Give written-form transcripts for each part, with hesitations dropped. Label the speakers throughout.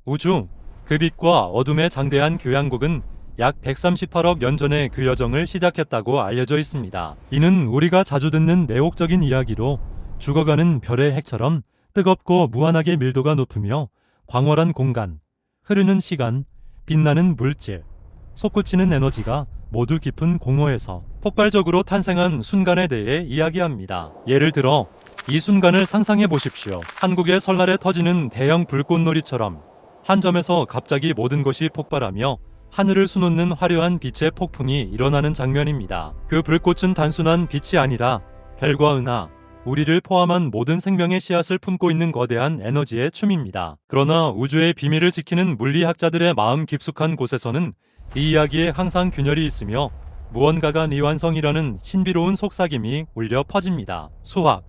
Speaker 1: 우주, 그 빛과 어둠의 장대한 교향곡은 약 138억 년 전에 그 여정을 시작했다고 알려져 있습니다. 이는 우리가 자주 듣는 매혹적인 이야기로 죽어가는 별의 핵처럼 뜨겁고 무한하게 밀도가 높으며 광활한 공간, 흐르는 시간, 빛나는 물질, 솟구치는 에너지가 모두 깊은 공허에서 폭발적으로 탄생한 순간에 대해 이야기합니다. 예를 들어 이 순간을 상상해 보십시오. 한국의 설날에 터지는 대형 불꽃놀이처럼 한 점에서 갑자기 모든 것이 폭발하며 하늘을 수놓는 화려한 빛의 폭풍이 일어나는 장면입니다. 그 불꽃은 단순한 빛이 아니라 별과 은하, 우리를 포함한 모든 생명의 씨앗을 품고 있는 거대한 에너지의 춤입니다. 그러나 우주의 비밀을 지키는 물리학자들의 마음 깊숙한 곳에서는 이 이야기에 항상 균열이 있으며 무언가가 미완성이라는 신비로운 속삭임이 울려 퍼집니다. 수학,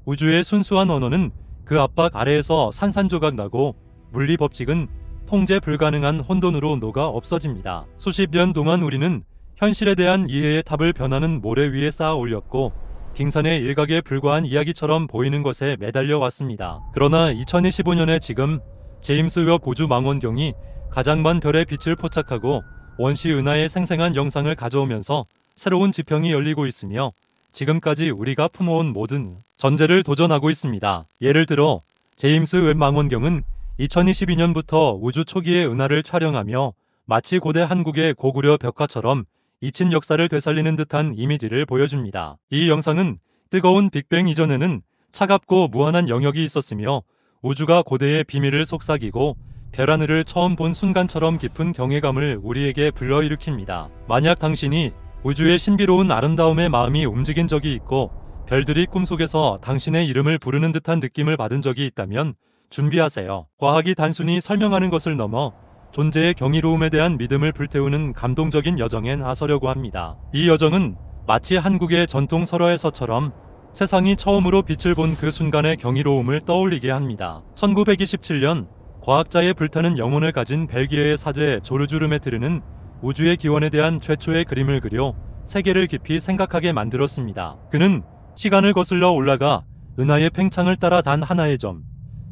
Speaker 1: 우주의 순수한 언어는 그 압박 아래에서 산산조각 나고 물리 법칙은 통제 불가능한 혼돈으로 녹아 없어집니다. 수십 년 동안 우리는 현실에 대한 이해의 탑을 변하는 모래 위에 쌓아 올렸고 빙산의 일각에 불과한 이야기처럼 보이는 것에 매달려 왔습니다. 그러나 2025년에 지금 제임스 웹 우주 망원경이 가장 먼 별의 빛을 포착하고 원시 은하의 생생한 영상을 가져오면서 새로운 지평이 열리고 있으며 지금까지 우리가 품어온 모든 전제를 도전하고 있습니다. 예를 들어 제임스 웹 망원경은 2022년부터 우주 초기의 은하를 촬영하며 마치 고대 한국의 고구려 벽화처럼 잊힌 역사를 되살리는 듯한 이미지를 보여줍니다. 이 영상은 뜨거운 빅뱅 이전에는 차갑고 무한한 영역이 있었으며 우주가 고대의 비밀을 속삭이고 별하늘을 처음 본 순간처럼 깊은 경외감을 우리에게 불러일으킵니다. 만약 당신이 우주의 신비로운 아름다움에 마음이 움직인 적이 있고 별들이 꿈속에서 당신의 이름을 부르는 듯한 느낌을 받은 적이 있다면 준비하세요. 과학이 단순히 설명하는 것을 넘어 존재의 경이로움에 대한 믿음을 불태우는 감동적인 여정에 나서려고 합니다. 이 여정은 마치 한국의 전통 설화에서처럼 세상이 처음으로 빛을 본 그 순간의 경이로움을 떠올리게 합니다. 1927년 과학자의 불타는 영혼을 가진 벨기에의 사제 조르주 르메트르는 우주의 기원에 대한 최초의 그림을 그려 세계를 깊이 생각하게 만들었습니다. 그는 시간을 거슬러 올라가 은하의 팽창을 따라 단 하나의 점,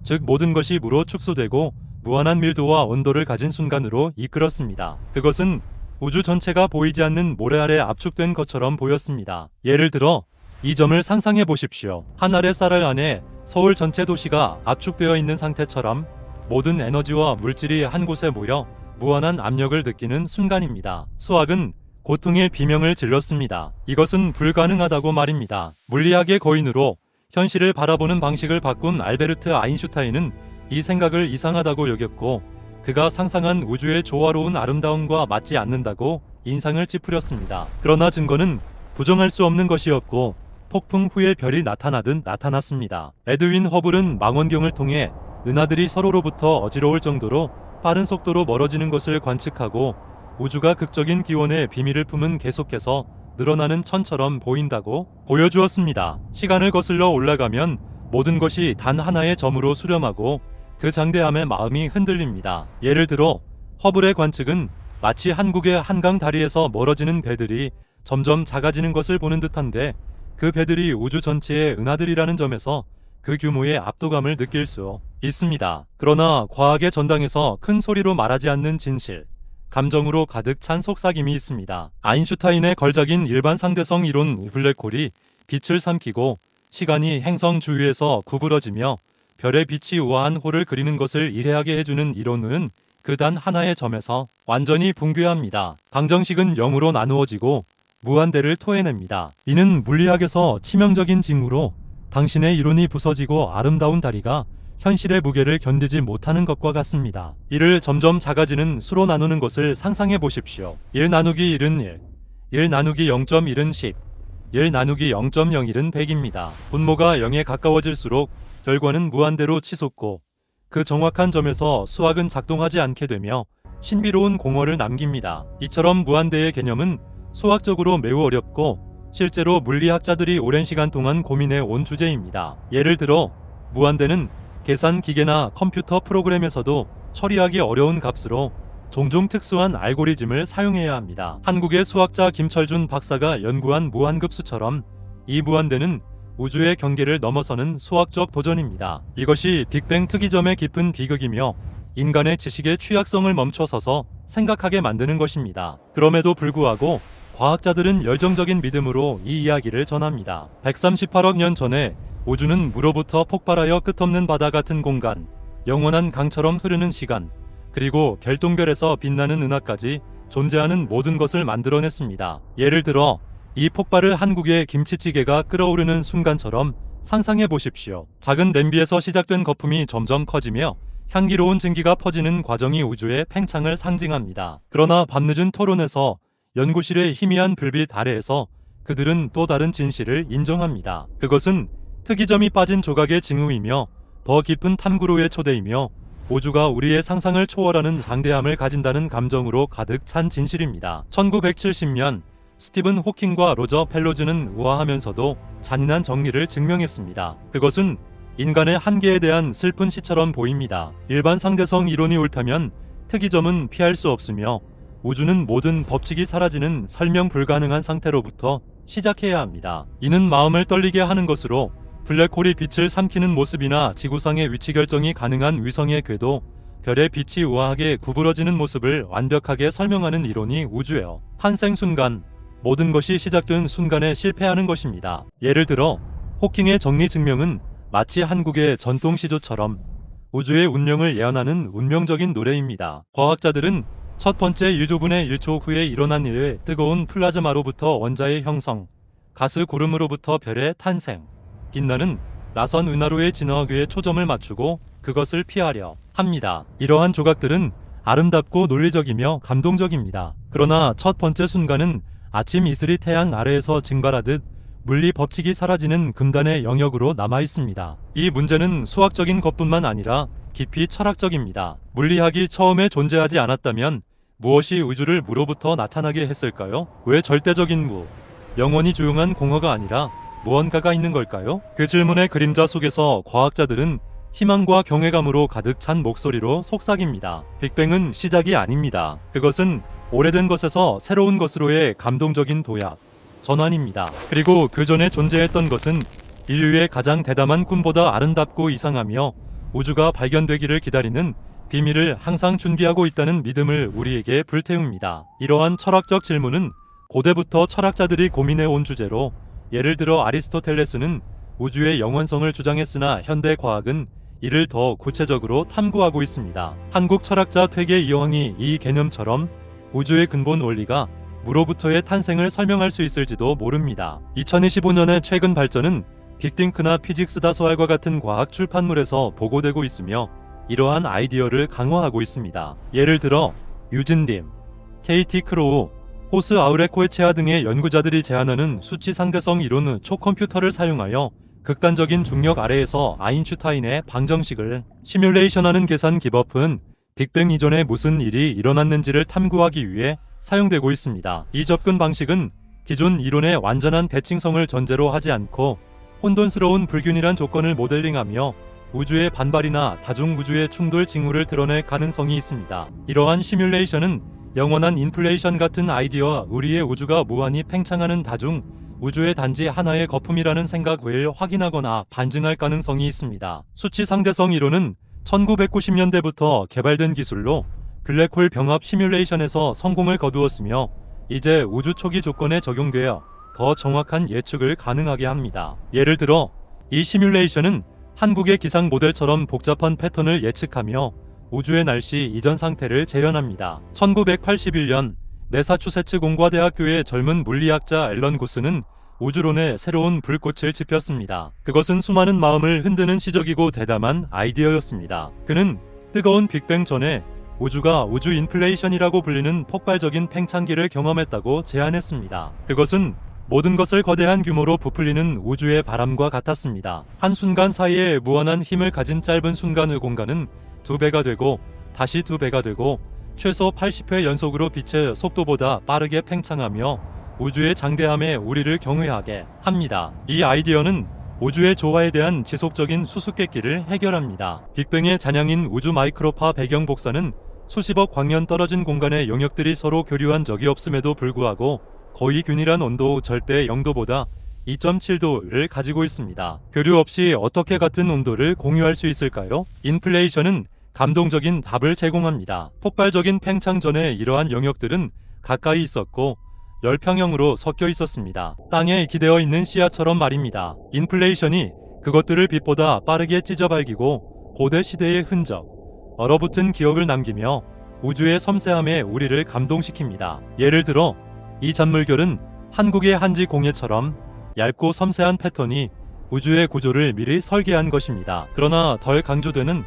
Speaker 1: 즉 모든 것이 무로 축소되고 무한한 밀도와 온도를 가진 순간으로 이끌었습니다. 그것은 우주 전체가 보이지 않는 모래 아래 압축된 것처럼 보였습니다. 예를 들어 이 점을 상상해 보십시오. 한 알의 쌀알 안에 서울 전체 도시가 압축되어 있는 상태처럼 모든 에너지와 물질이 한 곳에 모여 무한한 압력을 느끼는 순간입니다. 수학은 고통의 비명을 질렀습니다. 이것은 불가능하다고 말입니다. 물리학의 거인으로 현실을 바라보는 방식을 바꾼 알베르트 아인슈타인은 이 생각을 이상하다고 여겼고 그가 상상한 우주의 조화로운 아름다움과 맞지 않는다고 인상을 찌푸렸습니다. 그러나 증거는 부정할 수 없는 것이었고 폭풍 후에 별이 나타나듯 나타났습니다. 에드윈 허블은 망원경을 통해 은하들이 서로로부터 어지러울 정도로 빠른 속도로 멀어지는 것을 관측하고 우주가 극적인 기원의 비밀을 품은 계속해서 늘어나는 천처럼 보인다고 보여주었습니다. 시간을 거슬러 올라가면 모든 것이 단 하나의 점으로 수렴하고 그 장대함에 마음이 흔들립니다. 예를 들어 허블의 관측은 마치 한국의 한강 다리에서 멀어지는 배들이 점점 작아지는 것을 보는 듯한데 그 배들이 우주 전체의 은하들이라는 점에서 그 규모의 압도감을 느낄 수 있습니다. 그러나 과학의 전당에서 큰 소리로 말하지 않는 진실, 감정으로 가득 찬 속삭임이 있습니다. 아인슈타인의 걸작인 일반 상대성 이론 블랙홀이 빛을 삼키고 시간이 행성 주위에서 구부러지며 별의 빛이 우아한 홀을 그리는 것을 이해하게 해주는 이론은 그 단 하나의 점에서 완전히 붕괴합니다. 방정식은 0으로 나누어지고 무한대를 토해냅니다. 이는 물리학에서 치명적인 징후로 당신의 이론이 부서지고 아름다운 다리가 현실의 무게를 견디지 못하는 것과 같습니다. 이를 점점 작아지는 수로 나누는 것을 상상해 보십시오. 1 나누기 1은 1, 1 나누기 0.1은 10, 1 나누기 0.01은 100입니다. 분모가 0에 가까워질수록 결과는 무한대로 치솟고 그 정확한 점에서 수학은 작동하지 않게 되며 신비로운 공허를 남깁니다. 이처럼 무한대의 개념은 수학적으로 매우 어렵고 실제로 물리학자들이 오랜 시간 동안 고민해 온 주제입니다. 예를 들어 무한대는 계산 기계나 컴퓨터 프로그램에서도 처리하기 어려운 값으로 종종 특수한 알고리즘을 사용해야 합니다. 한국의 수학자 김철준 박사가 연구한 무한급수처럼 이 무한대는 우주의 경계를 넘어서는 수학적 도전입니다. 이것이 빅뱅 특이점의 깊은 비극이며 인간의 지식의 취약성을 멈춰서서 생각하게 만드는 것입니다. 그럼에도 불구하고 과학자들은 열정적인 믿음으로 이 이야기를 전합니다. 138억 년 전에 우주는 물로부터 폭발하여 끝없는 바다 같은 공간, 영원한 강처럼 흐르는 시간, 그리고 별똥별에서 빛나는 은하까지 존재하는 모든 것을 만들어냈습니다. 예를 들어 이 폭발을 한국의 김치찌개가 끓어오르는 순간처럼 상상해 보십시오. 작은 냄비에서 시작된 거품이 점점 커지며 향기로운 증기가 퍼지는 과정이 우주의 팽창을 상징합니다. 그러나 밤늦은 토론에서 연구실의 희미한 불빛 아래에서 그들은 또 다른 진실을 인정합니다. 그것은 특이점이 빠진 조각의 징후이며 더 깊은 탐구로의 초대이며 우주가 우리의 상상을 초월하는 장대함을 가진다는 감정으로 가득 찬 진실입니다. 1970년 스티븐 호킹과 로저 펠로즈는 우아하면서도 잔인한 정리를 증명했습니다. 그것은 인간의 한계에 대한 슬픈 시처럼 보입니다. 일반 상대성 이론이 옳다면 특이점은 피할 수 없으며 우주는 모든 법칙이 사라지는 설명 불가능한 상태로부터 시작해야 합니다. 이는 마음을 떨리게 하는 것으로 블랙홀이 빛을 삼키는 모습이나 지구상의 위치 결정이 가능한 위성의 궤도, 별의 빛이 우아하게 구부러지는 모습을 완벽하게 설명하는 이론이 우주예요. 탄생 순간, 모든 것이 시작된 순간에 실패하는 것입니다. 예를 들어 호킹의 정리 증명은 마치 한국의 전통 시조처럼 우주의 운명을 예언하는 운명적인 노래입니다. 과학자들은 첫 번째 유조분의 1초 후에 일어난 일의 뜨거운 플라즈마로부터 원자의 형성, 가스 구름으로부터 별의 탄생, 빛나는 나선 은하로의 진화하기에 초점을 맞추고 그것을 피하려 합니다. 이러한 조각들은 아름답고 논리적이며 감동적입니다. 그러나 첫 번째 순간은 아침 이슬이 태양 아래에서 증발하듯 물리 법칙이 사라지는 금단의 영역으로 남아 있습니다. 이 문제는 수학적인 것뿐만 아니라 깊이 철학적입니다. 물리학이 처음에 존재하지 않았다면 무엇이 우주를 무로부터 나타나게 했을까요? 왜 절대적인 무, 영원히 조용한 공허가 아니라 무언가가 있는 걸까요? 그 질문의 그림자 속에서 과학자들은 희망과 경외감으로 가득 찬 목소리로 속삭입니다. 빅뱅은 시작이 아닙니다. 그것은 오래된 것에서 새로운 것으로의 감동적인 도약, 전환입니다. 그리고 그 전에 존재했던 것은 인류의 가장 대담한 꿈보다 아름답고 이상하며 우주가 발견되기를 기다리는 비밀을 항상 준비하고 있다는 믿음을 우리에게 불태웁니다. 이러한 철학적 질문은 고대부터 철학자들이 고민해온 주제로, 예를 들어 아리스토텔레스는 우주의 영원성을 주장했으나 현대 과학은 이를 더 구체적으로 탐구하고 있습니다. 한국 철학자 퇴계 이황이 이 개념처럼 우주의 근본 원리가 무로부터의 탄생을 설명할 수 있을지도 모릅니다. 2025년의 최근 발전은 빅띵크나 피직스다소알과 같은 과학 출판물에서 보고되고 있으며 이러한 아이디어를 강화하고 있습니다. 예를 들어 유진딤, KT 크로우, 호스 아우레코에체아 등의 연구자들이 제안하는 수치 상대성 이론의 초컴퓨터를 사용하여 극단적인 중력 아래에서 아인슈타인의 방정식을 시뮬레이션하는 계산 기법은 빅뱅 이전에 무슨 일이 일어났는지를 탐구하기 위해 사용되고 있습니다. 이 접근 방식은 기존 이론의 완전한 대칭성을 전제로 하지 않고 혼돈스러운 불균일한 조건을 모델링하며 우주의 반발이나 다중우주의 충돌 징후를 드러낼 가능성이 있습니다. 이러한 시뮬레이션은 영원한 인플레이션 같은 아이디어와 우리의 우주가 무한히 팽창하는 다중 우주의 단지 하나의 거품이라는 생각 외를 확인하거나 반증할 가능성이 있습니다. 수치 상대성 이론은 1990년대부터 개발된 기술로 블랙홀 병합 시뮬레이션에서 성공을 거두었으며 이제 우주 초기 조건에 적용되어 더 정확한 예측을 가능하게 합니다. 예를 들어 이 시뮬레이션은 한국의 기상 모델처럼 복잡한 패턴을 예측하며 우주의 날씨 이전 상태를 재현합니다. 1981년 매사추세츠 공과대학교의 젊은 물리학자 앨런 구스는 우주론에 새로운 불꽃을 지폈습니다. 그것은 수많은 마음을 흔드는 시적이고 대담한 아이디어였습니다. 그는 뜨거운 빅뱅 전에 우주가 우주 인플레이션이라고 불리는 폭발적인 팽창기를 경험했다고 제안했습니다. 그것은 모든 것을 거대한 규모로 부풀리는 우주의 바람과 같았습니다. 한순간 사이에 무한한 힘을 가진 짧은 순간의 공간은 2배가 되고 다시 2배가 되고 최소 80회 연속으로 빛의 속도보다 빠르게 팽창하며 우주의 장대함에 우리를 경외하게 합니다. 이 아이디어는 우주의 조화에 대한 지속적인 수수께끼를 해결합니다. 빅뱅의 잔향인 우주 마이크로파 배경 복사는 수십억 광년 떨어진 공간의 영역들이 서로 교류한 적이 없음에도 불구하고 거의 균일한 온도 절대 0도보다 2.7도를 가지고 있습니다. 교류 없이 어떻게 같은 온도를 공유할 수 있을까요? 인플레이션은 감동적인 답을 제공합니다. 폭발적인 팽창 전에 이러한 영역들은 가까이 있었고 열평형으로 섞여 있었습니다. 땅에 기대어 있는 씨앗처럼 말입니다. 인플레이션이 그것들을 빛보다 빠르게 찢어발기고 고대 시대의 흔적, 얼어붙은 기억을 남기며 우주의 섬세함에 우리를 감동시킵니다. 예를 들어 이 잔물결은 한국의 한지 공예처럼 얇고 섬세한 패턴이 우주의 구조를 미리 설계한 것입니다. 그러나 덜 강조되는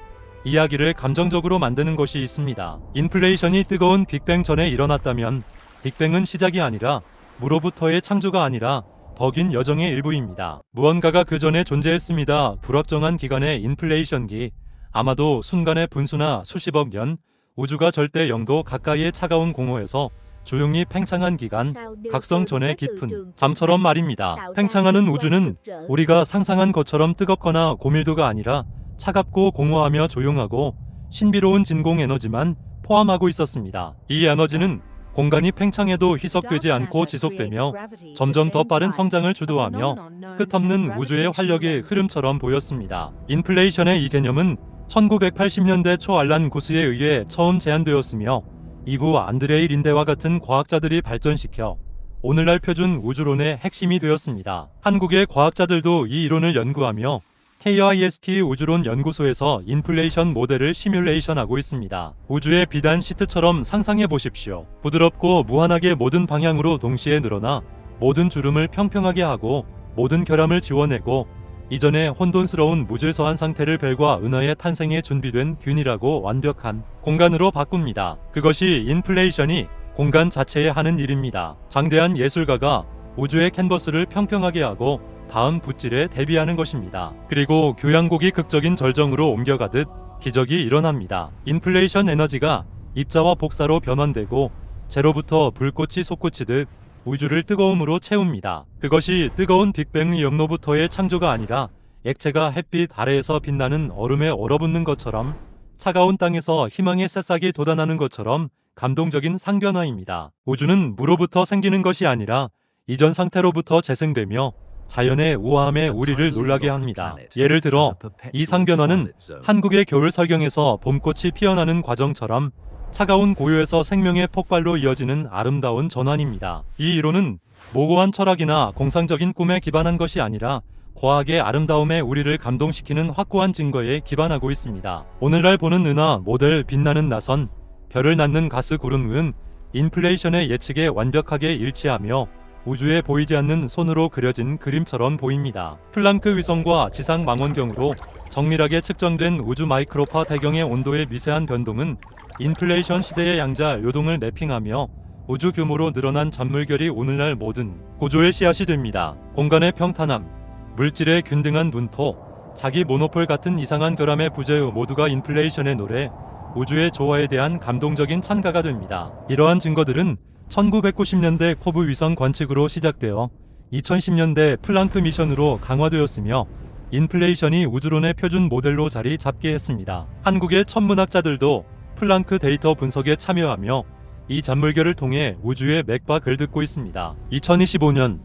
Speaker 1: 이야기를 감정적으로 만드는 것이 있습니다. 인플레이션이 뜨거운 빅뱅 전에 일어났다면 빅뱅은 시작이 아니라 무로부터의 창조가 아니라 더 긴 여정의 일부입니다. 무언가가 그 전에 존재했습니다. 불확정한 기간의 인플레이션기, 아마도 순간의 분수나 수십억 년, 우주가 절대 0도 가까이의 차가운 공허에서 조용히 팽창한 기간, 각성 전의 깊은 잠처럼 말입니다. 팽창하는 우주는 우리가 상상한 것처럼 뜨겁거나 고밀도가 아니라 차갑고 공허하며 조용하고 신비로운 진공 에너지만 포함하고 있었습니다. 이 에너지는 공간이 팽창해도 희석되지 않고 지속되며 점점 더 빠른 성장을 주도하며 끝없는 우주의 활력의 흐름처럼 보였습니다. 인플레이션의 이 개념은 1980년대 초 알란 구스에 의해 처음 제안되었으며 이후 안드레이 린데와 같은 과학자들이 발전시켜 오늘날 표준 우주론의 핵심이 되었습니다. 한국의 과학자들도 이 이론을 연구하며 KIST 우주론 연구소에서 인플레이션 모델을 시뮬레이션하고 있습니다. 우주의 비단 시트처럼 상상해 보십시오. 부드럽고 무한하게 모든 방향으로 동시에 늘어나 모든 주름을 평평하게 하고 모든 결함을 지워내고 이전에 혼돈스러운 무질서한 상태를 별과 은하의 탄생에 준비된 균일하고 완벽한 공간으로 바꿉니다. 그것이 인플레이션이 공간 자체에 하는 일입니다. 장대한 예술가가 우주의 캔버스를 평평하게 하고 다음 붓질에 대비하는 것입니다. 그리고 교양곡이 극적인 절정으로 옮겨가듯 기적이 일어납니다. 인플레이션 에너지가 입자와 복사로 변환되고 제로부터 불꽃이 솟구치듯 우주를 뜨거움으로 채웁니다. 그것이 뜨거운 빅뱅 영로부터의 창조가 아니라 액체가 햇빛 아래에서 빛나는 얼음에 얼어붙는 것처럼 차가운 땅에서 희망의 새싹이 돋아나는 것처럼 감동적인 상변화입니다. 우주는 무로부터 생기는 것이 아니라 이전 상태로부터 재생되며 자연의 우아함에 우리를 놀라게 합니다. 예를 들어 이 상변화는 한국의 겨울 설경에서 봄꽃이 피어나는 과정처럼 차가운 고요에서 생명의 폭발로 이어지는 아름다운 전환입니다. 이 이론은 모호한 철학이나 공상적인 꿈에 기반한 것이 아니라 과학의 아름다움에 우리를 감동시키는 확고한 증거에 기반하고 있습니다. 오늘날 보는 은하 모델 빛나는 나선, 별을 낳는 가스 구름은 인플레이션의 예측에 완벽하게 일치하며 우주에 보이지 않는 손으로 그려진 그림처럼 보입니다. 플랑크 위성과 지상 망원경으로 정밀하게 측정된 우주 마이크로파 배경의 온도의 미세한 변동은 인플레이션 시대의 양자 요동을 매핑하며 우주 규모로 늘어난 잔물결이 오늘날 모든 구조의 씨앗이 됩니다. 공간의 평탄함, 물질의 균등한 분포, 자기 모노폴 같은 이상한 결함의 부재 모두가 인플레이션의 노래, 우주의 조화에 대한 감동적인 찬가가 됩니다. 이러한 증거들은 1990년대 코브 위성 관측으로 시작되어 2010년대 플랑크 미션으로 강화되었으며 인플레이션이 우주론의 표준 모델로 자리 잡게 했습니다. 한국의 천문학자들도 플랑크 데이터 분석에 참여하며 이 잔물결을 통해 우주의 맥박을 듣고 있습니다. 2025년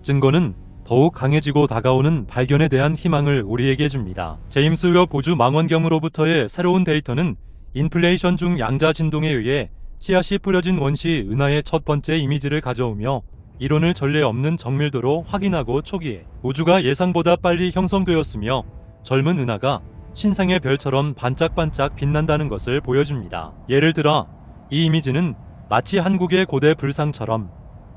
Speaker 1: 증거는 더욱 강해지고 다가오는 발견에 대한 희망을 우리에게 줍니다. 제임스 웹 우주 망원경으로부터의 새로운 데이터는 인플레이션 중 양자 진동에 의해 씨앗이 뿌려진 원시 은하의 첫 번째 이미지를 가져오며 이론을 전례 없는 정밀도로 확인하고 초기에 우주가 예상보다 빨리 형성되었으며 젊은 은하가 신생의 별처럼 반짝반짝 빛난다는 것을 보여줍니다. 예를 들어 이 이미지는 마치 한국의 고대 불상처럼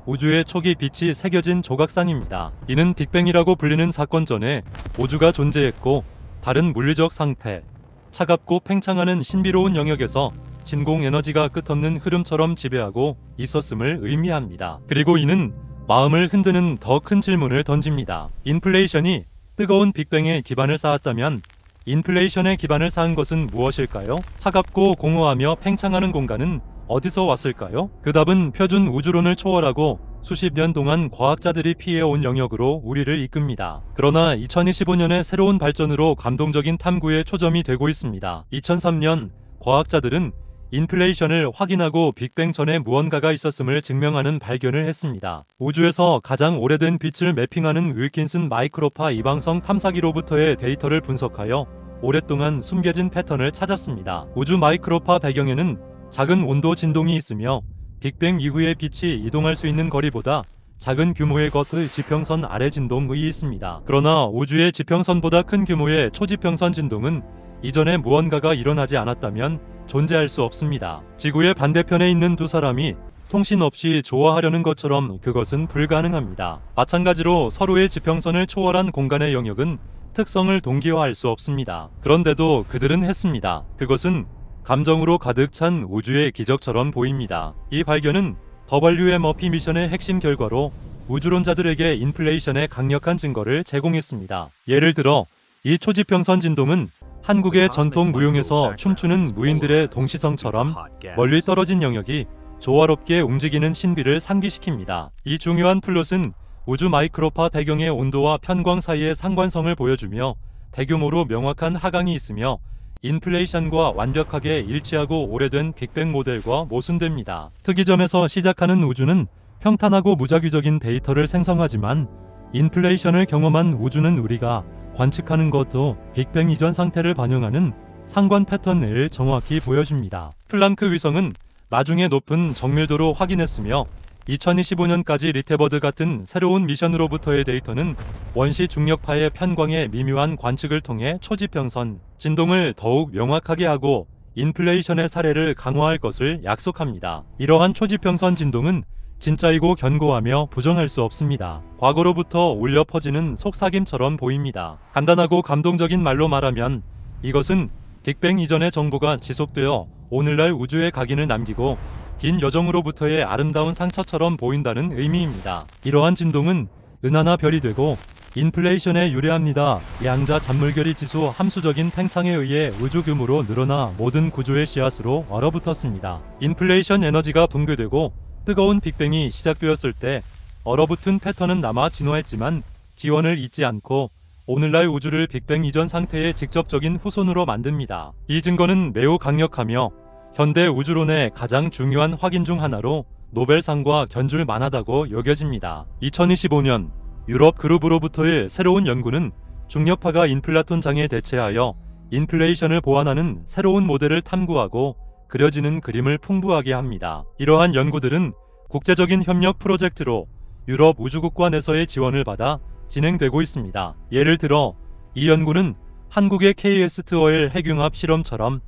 Speaker 1: 우주의 초기 빛이 새겨진 조각상입니다. 이는 빅뱅이라고 불리는 사건 전에 우주가 존재했고 다른 물리적 상태, 차갑고 팽창하는 신비로운 영역에서 진공 에너지가 끝없는 흐름처럼 지배하고 있었음을 의미합니다. 그리고 이는 마음을 흔드는 더 큰 질문을 던집니다. 인플레이션이 뜨거운 빅뱅에 기반을 쌓았다면 인플레이션에 기반을 쌓은 것은 무엇일까요? 차갑고 공허하며 팽창하는 공간은 어디서 왔을까요? 그 답은 표준 우주론을 초월하고 수십 년 동안 과학자들이 피해온 영역으로 우리를 이끕니다. 그러나 2025년의 새로운 발전으로 감동적인 탐구에 초점이 되고 있습니다. 2003년 과학자들은 인플레이션을 확인하고 빅뱅 전에 무언가가 있었음을 증명하는 발견을 했습니다. 우주에서 가장 오래된 빛을 매핑하는 윌킨슨 마이크로파 이방성 탐사기로부터의 데이터를 분석하여 오랫동안 숨겨진 패턴을 찾았습니다. 우주 마이크로파 배경에는 작은 온도 진동이 있으며 빅뱅 이후에 빛이 이동할 수 있는 거리보다 작은 규모의 것의 지평선 아래 진동이 있습니다. 그러나 우주의 지평선보다 큰 규모의 초지평선 진동은 이전에 무언가가 일어나지 않았다면 존재할 수 없습니다. 지구의 반대편에 있는 두 사람이 통신 없이 조화하려는 것처럼 그것은 불가능합니다. 마찬가지로 서로의 지평선을 초월한 공간의 영역은 특성을 동기화할 수 없습니다. 그런데도 그들은 했습니다. 그것은 감정으로 가득 찬 우주의 기적처럼 보입니다. 이 발견은 WMOP 미션의 핵심 결과로 우주론자들에게 인플레이션의 강력한 증거를 제공했습니다. 예를 들어 이 초지평선 진동은 한국의 전통 무용에서 춤추는 무인들의 동시성처럼 멀리 떨어진 영역이 조화롭게 움직이는 신비를 상기시킵니다. 이 중요한 플롯은 우주 마이크로파 배경의 온도와 편광 사이의 상관성을 보여주며 대규모로 명확한 하강이 있으며 인플레이션과 완벽하게 일치하고 오래된 빅뱅 모델과 모순됩니다. 특이점에서 시작하는 우주는 평탄하고 무작위적인 데이터를 생성하지만 인플레이션을 경험한 우주는 우리가 관측하는 것도 빅뱅 이전 상태를 반영하는 상관 패턴을 정확히 보여줍니다. 플랑크 위성은 나중에 높은 정밀도로 확인했으며 2025년까지 리테버드 같은 새로운 미션으로부터의 데이터는 원시 중력파의 편광의 미묘한 관측을 통해 초지평선 진동을 더욱 명확하게 하고 인플레이션의 사례를 강화할 것을 약속합니다. 이러한 초지평선 진동은 진짜이고 견고하며 부정할 수 없습니다. 과거로부터 울려 퍼지는 속삭임처럼 보입니다. 간단하고 감동적인 말로 말하면 이것은 빅뱅 이전의 정보가 지속되어 오늘날 우주의 각인을 남기고 긴 여정으로부터의 아름다운 상처처럼 보인다는 의미입니다. 이러한 진동은 은하나 별이 되고 인플레이션에 유리합니다. 양자 잔물결이 지수 함수적인 팽창에 의해 우주 규모로 늘어나 모든 구조의 씨앗으로 얼어붙었습니다. 인플레이션 에너지가 붕괴되고 뜨거운 빅뱅이 시작되었을 때 얼어붙은 패턴은 남아 진화했지만 지원을 잊지 않고 오늘날 우주를 빅뱅 이전 상태의 직접적인 후손으로 만듭니다. 이 증거는 매우 강력하며 현대 우주론의 가장 중요한 확인 중 하나로 노벨상과 견줄 만하다고 여겨집니다. 2025년 유럽 그룹으로부터의 새로운 연구는 중력파가 인플라톤 장에 대체하여 인플레이션을 보완하는 새로운 모델을 탐구하고 그려지는 그림을 풍부하게 합니다. 이러한 연구들은 국제적인 협력 프로젝트로 유럽 우주국과 내서의 지원을 받아 진행되고 있습니다. 예를 들어 이 연구는 한국의 KS-2OL 핵융합 실험처럼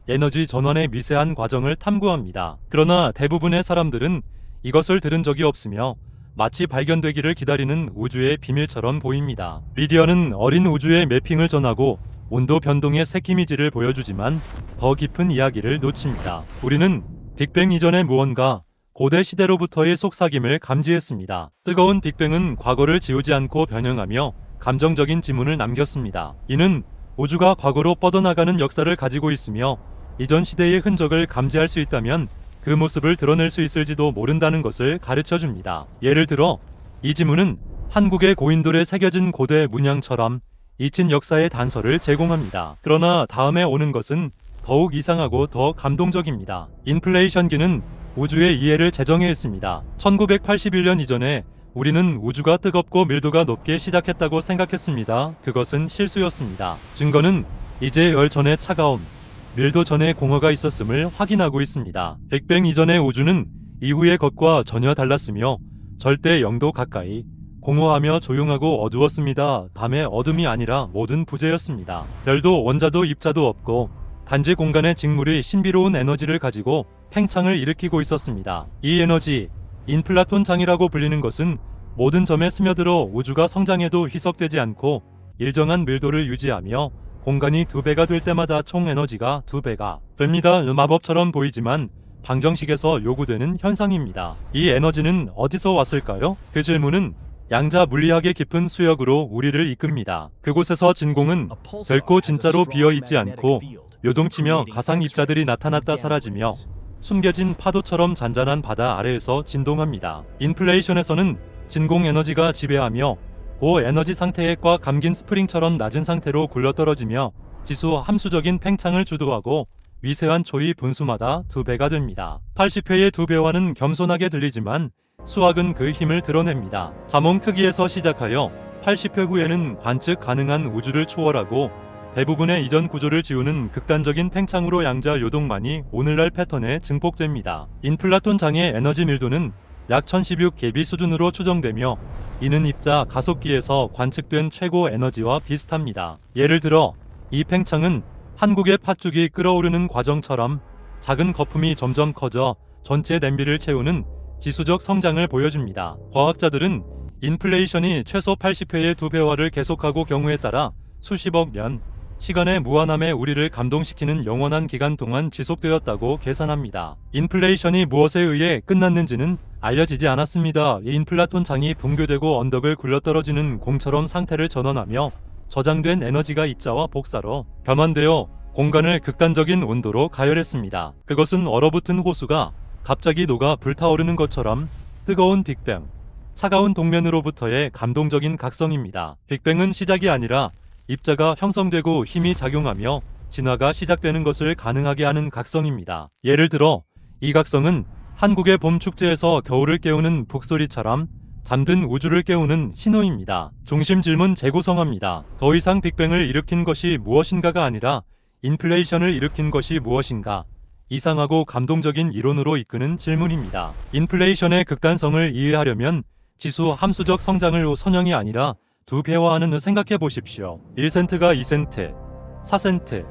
Speaker 1: 에너지 전환의 미세한 과정을 탐구합니다. 그러나 대부분의 사람들은 이것을 들은 적이 없으며 마치 발견되기를 기다리는 우주의 비밀처럼 보입니다. 미디어는 어린 우주의 매핑을 전하고 온도 변동의 새끼미지를 보여주지만 더 깊은 이야기를 놓칩니다. 우리는 빅뱅 이전의 무언가, 고대 시대로부터의 속삭임을 감지했습니다. 뜨거운 빅뱅은 과거를 지우지 않고 변형하며 감정적인 지문을 남겼습니다. 이는 우주가 과거로 뻗어나가는 역사를 가지고 있으며 이전 시대의 흔적을 감지할 수 있다면 그 모습을 드러낼 수 있을지도 모른다는 것을 가르쳐줍니다. 예를 들어 이 지문은 한국의 고인돌에 새겨진 고대 문양처럼 잊힌 역사의 단서를 제공합니다. 그러나 다음에 오는 것은 더욱 이상하고 더 감동적입니다. 인플레이션기는 우주의 이해를 재정의했습니다. 1981년 이전에 우리는 우주가 뜨겁고 밀도가 높게 시작했다고 생각했습니다. 그것은 실수였습니다. 증거는 이제 열 전의 차가움, 밀도 전에 공허가 있었음을 확인하고 있습니다. 빅뱅 이전의 우주는 이후의 것과 전혀 달랐으며 절대 0도 가까이 공허하며 조용하고 어두웠습니다. 밤의 어둠이 아니라 모든 부재였습니다. 별도 원자도 입자도 없고 단지 공간의 직물이 신비로운 에너지를 가지고 팽창을 일으키고 있었습니다. 이 에너지, 인플라톤 장이라고 불리는 것은 모든 점에 스며들어 우주가 성장해도 희석되지 않고 일정한 밀도를 유지하며 공간이 2배가 될 때마다 총 에너지가 2배가 됩니다. 마법처럼 보이지만 방정식에서 요구되는 현상입니다. 이 에너지는 어디서 왔을까요? 그 질문은 양자 물리학의 깊은 수역으로 우리를 이끕니다. 그곳에서 진공은 결코 진짜로 비어있지 않고 요동치며 가상 입자들이 나타났다 사라지며 숨겨진 파도처럼 잔잔한 바다 아래에서 진동합니다. 인플레이션에서는 진공 에너지가 지배하며 고에너지 상태의 꽉 감긴 스프링처럼 낮은 상태로 굴러떨어지며 지수 함수적인 팽창을 주도하고 미세한 초이 분수마다 2배가 됩니다. 80회의 2배와는 겸손하게 들리지만 수학은 그 힘을 드러냅니다. 자몽 크기에서 시작하여 80회 후에는 관측 가능한 우주를 초월하고 대부분의 이전 구조를 지우는 극단적인 팽창으로 양자 요동만이 오늘날 패턴에 증폭됩니다. 인플라톤 장의 에너지 밀도는 약 1016 keV 수준으로 추정되며 이는 입자 가속기에서 관측된 최고 에너지와 비슷합니다. 예를 들어 이 팽창은 한국의 팥죽이 끓어오르는 과정처럼 작은 거품이 점점 커져 전체 냄비를 채우는 지수적 성장을 보여줍니다. 과학자들은 인플레이션이 최소 80회의 2배화를 계속하고 경우에 따라 수십억 년 시간의 무한함에 우리를 감동시키는 영원한 기간 동안 지속되었다고 계산합니다. 인플레이션이 무엇에 의해 끝났는지는 알려지지 않았습니다. 인플라톤 장이 붕괴되고 언덕을 굴러떨어지는 공처럼 상태를 전환하며 저장된 에너지가 입자와 복사로 변환되어 공간을 극단적인 온도로 가열했습니다. 그것은 얼어붙은 호수가 갑자기 녹아 불타오르는 것처럼 뜨거운 빅뱅, 차가운 동면으로부터의 감동적인 각성입니다. 빅뱅은 시작이 아니라 입자가 형성되고 힘이 작용하며 진화가 시작되는 것을 가능하게 하는 각성입니다. 예를 들어 이 각성은 한국의 봄 축제에서 겨울을 깨우는 북소리처럼 잠든 우주를 깨우는 신호입니다. 중심 질문 재구성합니다. 더 이상 빅뱅을 일으킨 것이 무엇인가가 아니라 인플레이션을 일으킨 것이 무엇인가? 이상하고 감동적인 이론으로 이끄는 질문입니다. 인플레이션의 극단성을 이해하려면 지수 함수적 성장을 선형이 아니라 2배화하는 생각해 보십시오. 1센트가 2센트, 4센트,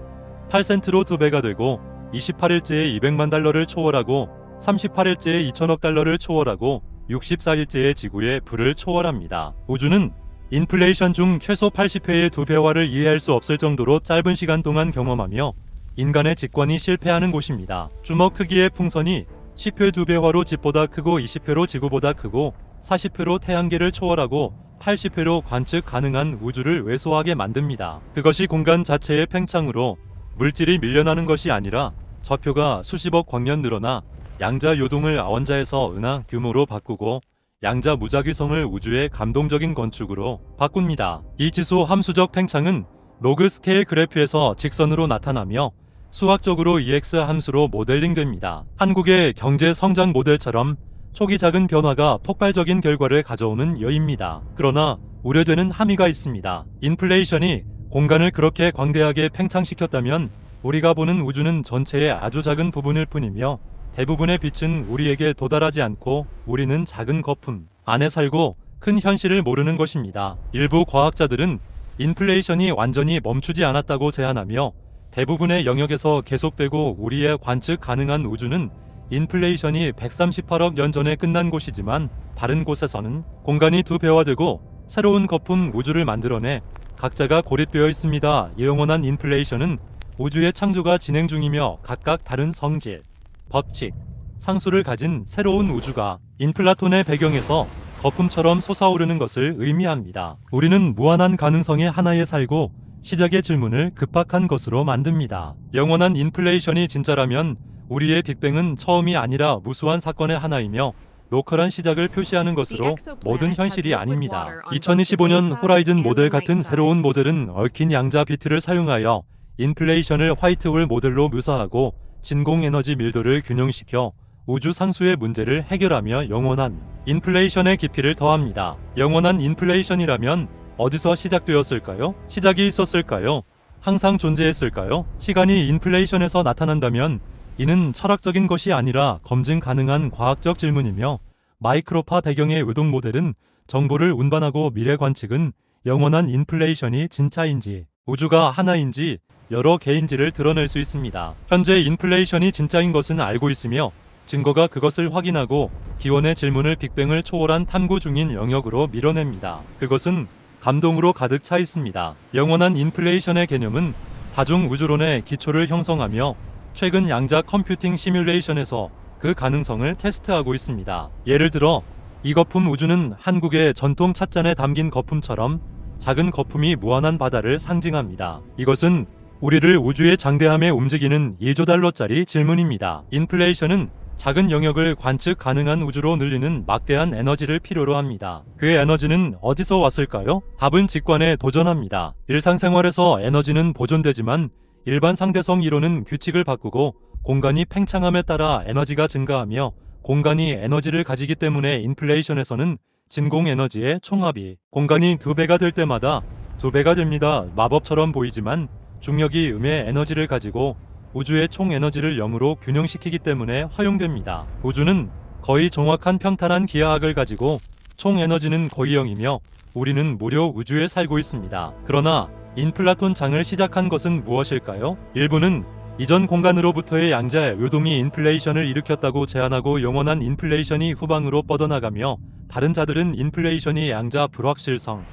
Speaker 1: 8센트로 2배가 되고 28일째에 200만 달러를 초월하고 38일째에 2천억 달러를 초월하고 64일째에 지구의 불을 초월합니다. 우주는 인플레이션 중 최소 80회의 2배화를 이해할 수 없을 정도로 짧은 시간 동안 경험하며 인간의 직관이 실패하는 곳입니다. 주먹 크기의 풍선이 10회 2배화로 집보다 크고 20회로 지구보다 크고 40회로 태양계를 초월하고 80회로 관측 가능한 우주를 왜소하게 만듭니다. 그것이 공간 자체의 팽창으로 물질이 밀려나는 것이 아니라 좌표가 수십억 광년 늘어나 양자 요동을 원자에서 은하 규모로 바꾸고 양자 무작위성을 우주의 감동적인 건축으로 바꿉니다. 이 지수 함수적 팽창은 로그 스케일 그래프에서 직선으로 나타나며 수학적으로 EX 함수로 모델링됩니다. 한국의 경제 성장 모델처럼 초기 작은 변화가 폭발적인 결과를 가져오는 여입니다. 그러나 우려되는 함의가 있습니다. 인플레이션이 공간을 그렇게 광대하게 팽창시켰다면 우리가 보는 우주는 전체의 아주 작은 부분일 뿐이며 대부분의 빛은 우리에게 도달하지 않고 우리는 작은 거품 안에 살고 큰 현실을 모르는 것입니다. 일부 과학자들은 인플레이션이 완전히 멈추지 않았다고 제안하며 대부분의 영역에서 계속되고 우리의 관측 가능한 우주는 인플레이션이 138억 년 전에 끝난 곳이지만 다른 곳에서는 공간이 2배화되고 새로운 거품 우주를 만들어내 각자가 고립되어 있습니다. 영원한 인플레이션은 우주의 창조가 진행 중이며 각각 다른 성질, 법칙, 상수를 가진 새로운 우주가 인플라톤의 배경에서 거품처럼 솟아오르는 것을 의미합니다. 우리는 무한한 가능성의 하나에 살고 시작의 질문을 급박한 것으로 만듭니다. 영원한 인플레이션이 진짜라면 우리의 빅뱅은 처음이 아니라 무수한 사건의 하나이며 로컬한 시작을 표시하는 것으로 모든 현실이 아닙니다. 2025년 호라이즌 모델 같은 새로운 모델은 얽힌 양자 비트를 사용하여 인플레이션을 화이트홀 모델로 묘사하고 진공 에너지 밀도를 균형시켜 우주 상수의 문제를 해결하며 영원한 인플레이션의 깊이를 더합니다. 영원한 인플레이션이라면 어디서 시작되었을까요? 시작이 있었을까요? 항상 존재했을까요? 시간이 인플레이션에서 나타난다면 이는 철학적인 것이 아니라 검증 가능한 과학적 질문이며 마이크로파 배경의 의동 모델은 정보를 운반하고 미래 관측은 영원한 인플레이션이 진짜인지 우주가 하나인지 여러 개인지를 드러낼 수 있습니다. 현재 인플레이션이 진짜인 것은 알고 있으며 증거가 그것을 확인하고 기원의 질문을 빅뱅을 초월한 탐구 중인 영역으로 밀어냅니다. 그것은 감동으로 가득 차 있습니다. 영원한 인플레이션의 개념은 다중 우주론의 기초를 형성하며 최근 양자 컴퓨팅 시뮬레이션에서 그 가능성을 테스트하고 있습니다. 예를 들어 이 거품 우주는 한국의 전통 찻잔에 담긴 거품처럼 작은 거품이 무한한 바다를 상징합니다. 이것은 우리를 우주의 장대함에 움직이는 2조 달러짜리 질문입니다. 인플레이션은 작은 영역을 관측 가능한 우주로 늘리는 막대한 에너지를 필요로 합니다. 그 에너지는 어디서 왔을까요? 답은 직관에 도전합니다. 일상생활에서 에너지는 보존되지만 일반 상대성 이론은 규칙을 바꾸고 공간이 팽창함에 따라 에너지가 증가하며 공간이 에너지를 가지기 때문에 인플레이션에서는 진공 에너지의 총합이 공간이 2배가 될 때마다 2배가 됩니다. 마법처럼 보이지만 중력이 음의 에너지를 가지고 우주의 총 에너지를 0으로 균형시키기 때문에 허용됩니다. 우주는 거의 정확한 평탄한 기하학을 가지고 총 에너지는 거의 0이며 우리는 무려 우주에 살고 있습니다. 그러나 인플라톤 장을 시작한 것은 무엇일까요? 일부는 이전 공간으로부터의 양자 요동이 인플레이션을 일으켰다고 제안하고 영원한 인플레이션이 후방으로 뻗어나가며, 다른 자들은 인플레이션이 양자 불확실성,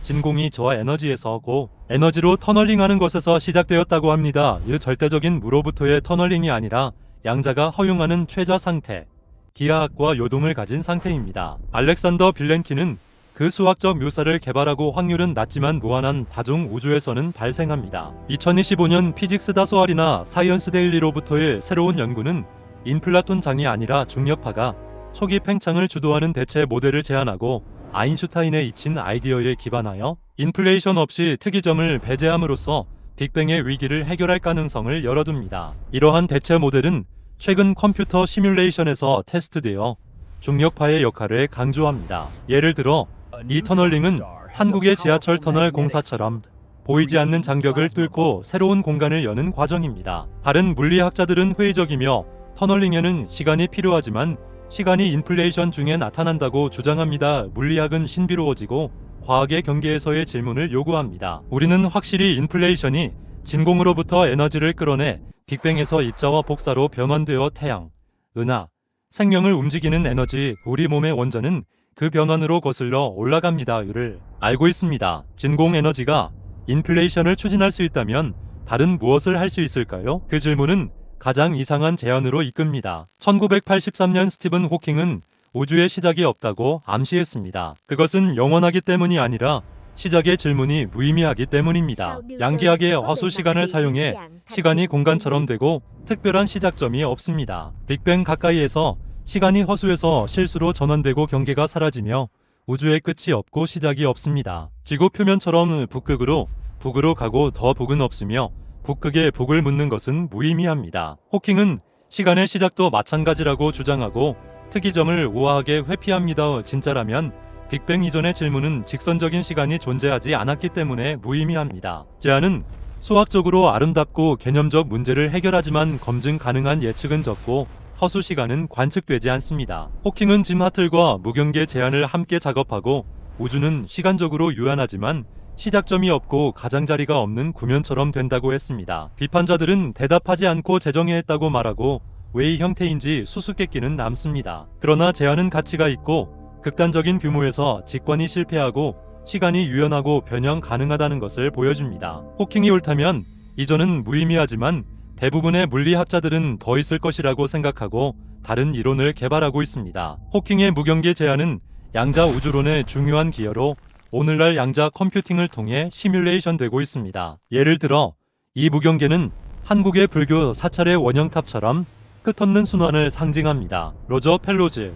Speaker 1: 진공이 저 에너지에서 고 에너지로 터널링하는 것에서 시작되었다고 합니다. 이 절대적인 무로부터의 터널링이 아니라 양자가 허용하는 최저 상태, 기하학과 요동을 가진 상태입니다. 알렉산더 빌렌키는 그 수학적 묘사를 개발하고 확률은 낮지만 무한한 다중 우주에서는 발생합니다. 2025년 피직스 다소알이나 사이언스 데일리로부터의 새로운 연구는 인플라톤 장이 아니라 중력파가 초기 팽창을 주도하는 대체 모델을 제안하고 아인슈타인의 이친 아이디어에 기반하여 인플레이션 없이 특이점을 배제함으로써 빅뱅의 위기를 해결할 가능성을 열어둡니다. 이러한 대체 모델은 최근 컴퓨터 시뮬레이션에서 테스트되어 중력파의 역할을 강조합니다. 예를 들어 이 터널링은 한국의 지하철 터널 공사처럼 보이지 않는 장벽을 뚫고 새로운 공간을 여는 과정입니다. 다른 물리학자들은 회의적이며 터널링에는 시간이 필요하지만 시간이 인플레이션 중에 나타난다고 주장합니다. 물리학은 신비로워지고 과학의 경계에서의 질문을 요구합니다. 우리는 확실히 인플레이션이 진공으로부터 에너지를 끌어내 빅뱅에서 입자와 복사로 변환되어 태양, 은하, 생명을 움직이는 에너지, 우리 몸의 원자는 그 변환으로 거슬러 올라갑니다.를 알고 있습니다. 진공 에너지가 인플레이션을 추진할 수 있다면 다른 무엇을 할 수 있을까요? 그 질문은 가장 이상한 제안으로 이끕니다. 1983년 스티븐 호킹은 우주의 시작이 없다고 암시했습니다. 그것은 영원하기 때문이 아니라 시작의 질문이 무의미하기 때문입니다. 양기학의 화수 시간을 사용해 시간이 공간처럼 되고 특별한 시작점이 없습니다. 빅뱅 가까이에서 시간이 허수에서 실수로 전환되고 경계가 사라지며 우주의 끝이 없고 시작이 없습니다. 지구 표면처럼 북극으로 가고 더 북은 없으며 북극에 북을 묻는 것은 무의미합니다. 호킹은 시간의 시작도 마찬가지라고 주장하고 특이점을 우아하게 회피합니다. 진짜라면 빅뱅 이전의 질문은 직선적인 시간이 존재하지 않았기 때문에 무의미합니다. 제안은 수학적으로 아름답고 개념적 문제를 해결하지만 검증 가능한 예측은 적고 허수 시간은 관측되지 않습니다. 호킹은 짐 하틀과 무경계 제안을 함께 작업하고 우주는 시간적으로 유한하지만 시작점이 없고 가장자리가 없는 구면처럼 된다고 했습니다. 비판자들은 대답하지 않고 재정의했다고 말하고 왜 이 형태인지 수수께끼는 남습니다. 그러나 제안은 가치가 있고 극단적인 규모에서 직관이 실패하고 시간이 유연하고 변형 가능하다는 것을 보여줍니다. 호킹이 옳다면 이전은 무의미하지만 대부분의 물리학자들은 더 있을 것이라고 생각하고 다른 이론을 개발하고 있습니다. 호킹의 무경계 제안은 양자 우주론의 중요한 기여로 오늘날 양자 컴퓨팅을 통해 시뮬레이션 되고 있습니다. 예를 들어 이 무경계는 한국의 불교 사찰의 원형탑처럼 끝없는 순환을 상징합니다. 로저 펠로즈,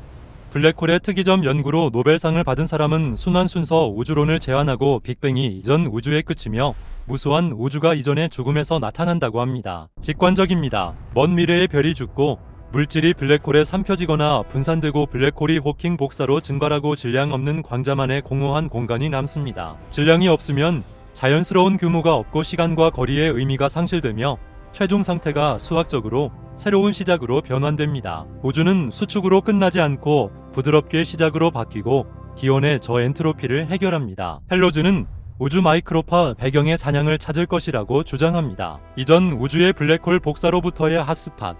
Speaker 1: 블랙홀의 특이점 연구로 노벨상을 받은 사람은 순환 순서 우주론을 제안하고 빅뱅이 이전 우주의 끝이며 무수한 우주가 이전의 죽음에서 나타난다고 합니다. 직관적입니다. 먼 미래의 별이 죽고 물질이 블랙홀에 삼켜지거나 분산되고 블랙홀이 호킹 복사로 증발하고 질량 없는 광자만의 공허한 공간이 남습니다. 질량이 없으면 자연스러운 규모가 없고 시간과 거리의 의미가 상실되며 최종 상태가 수학적으로 새로운 시작으로 변환됩니다. 우주는 수축으로 끝나지 않고 부드럽게 시작으로 바뀌고 기온의 저 엔트로피를 해결합니다. 펠로즈는 우주 마이크로파 배경의 잔향을 찾을 것이라고 주장합니다. 이전 우주의 블랙홀 복사로부터의 핫스팟,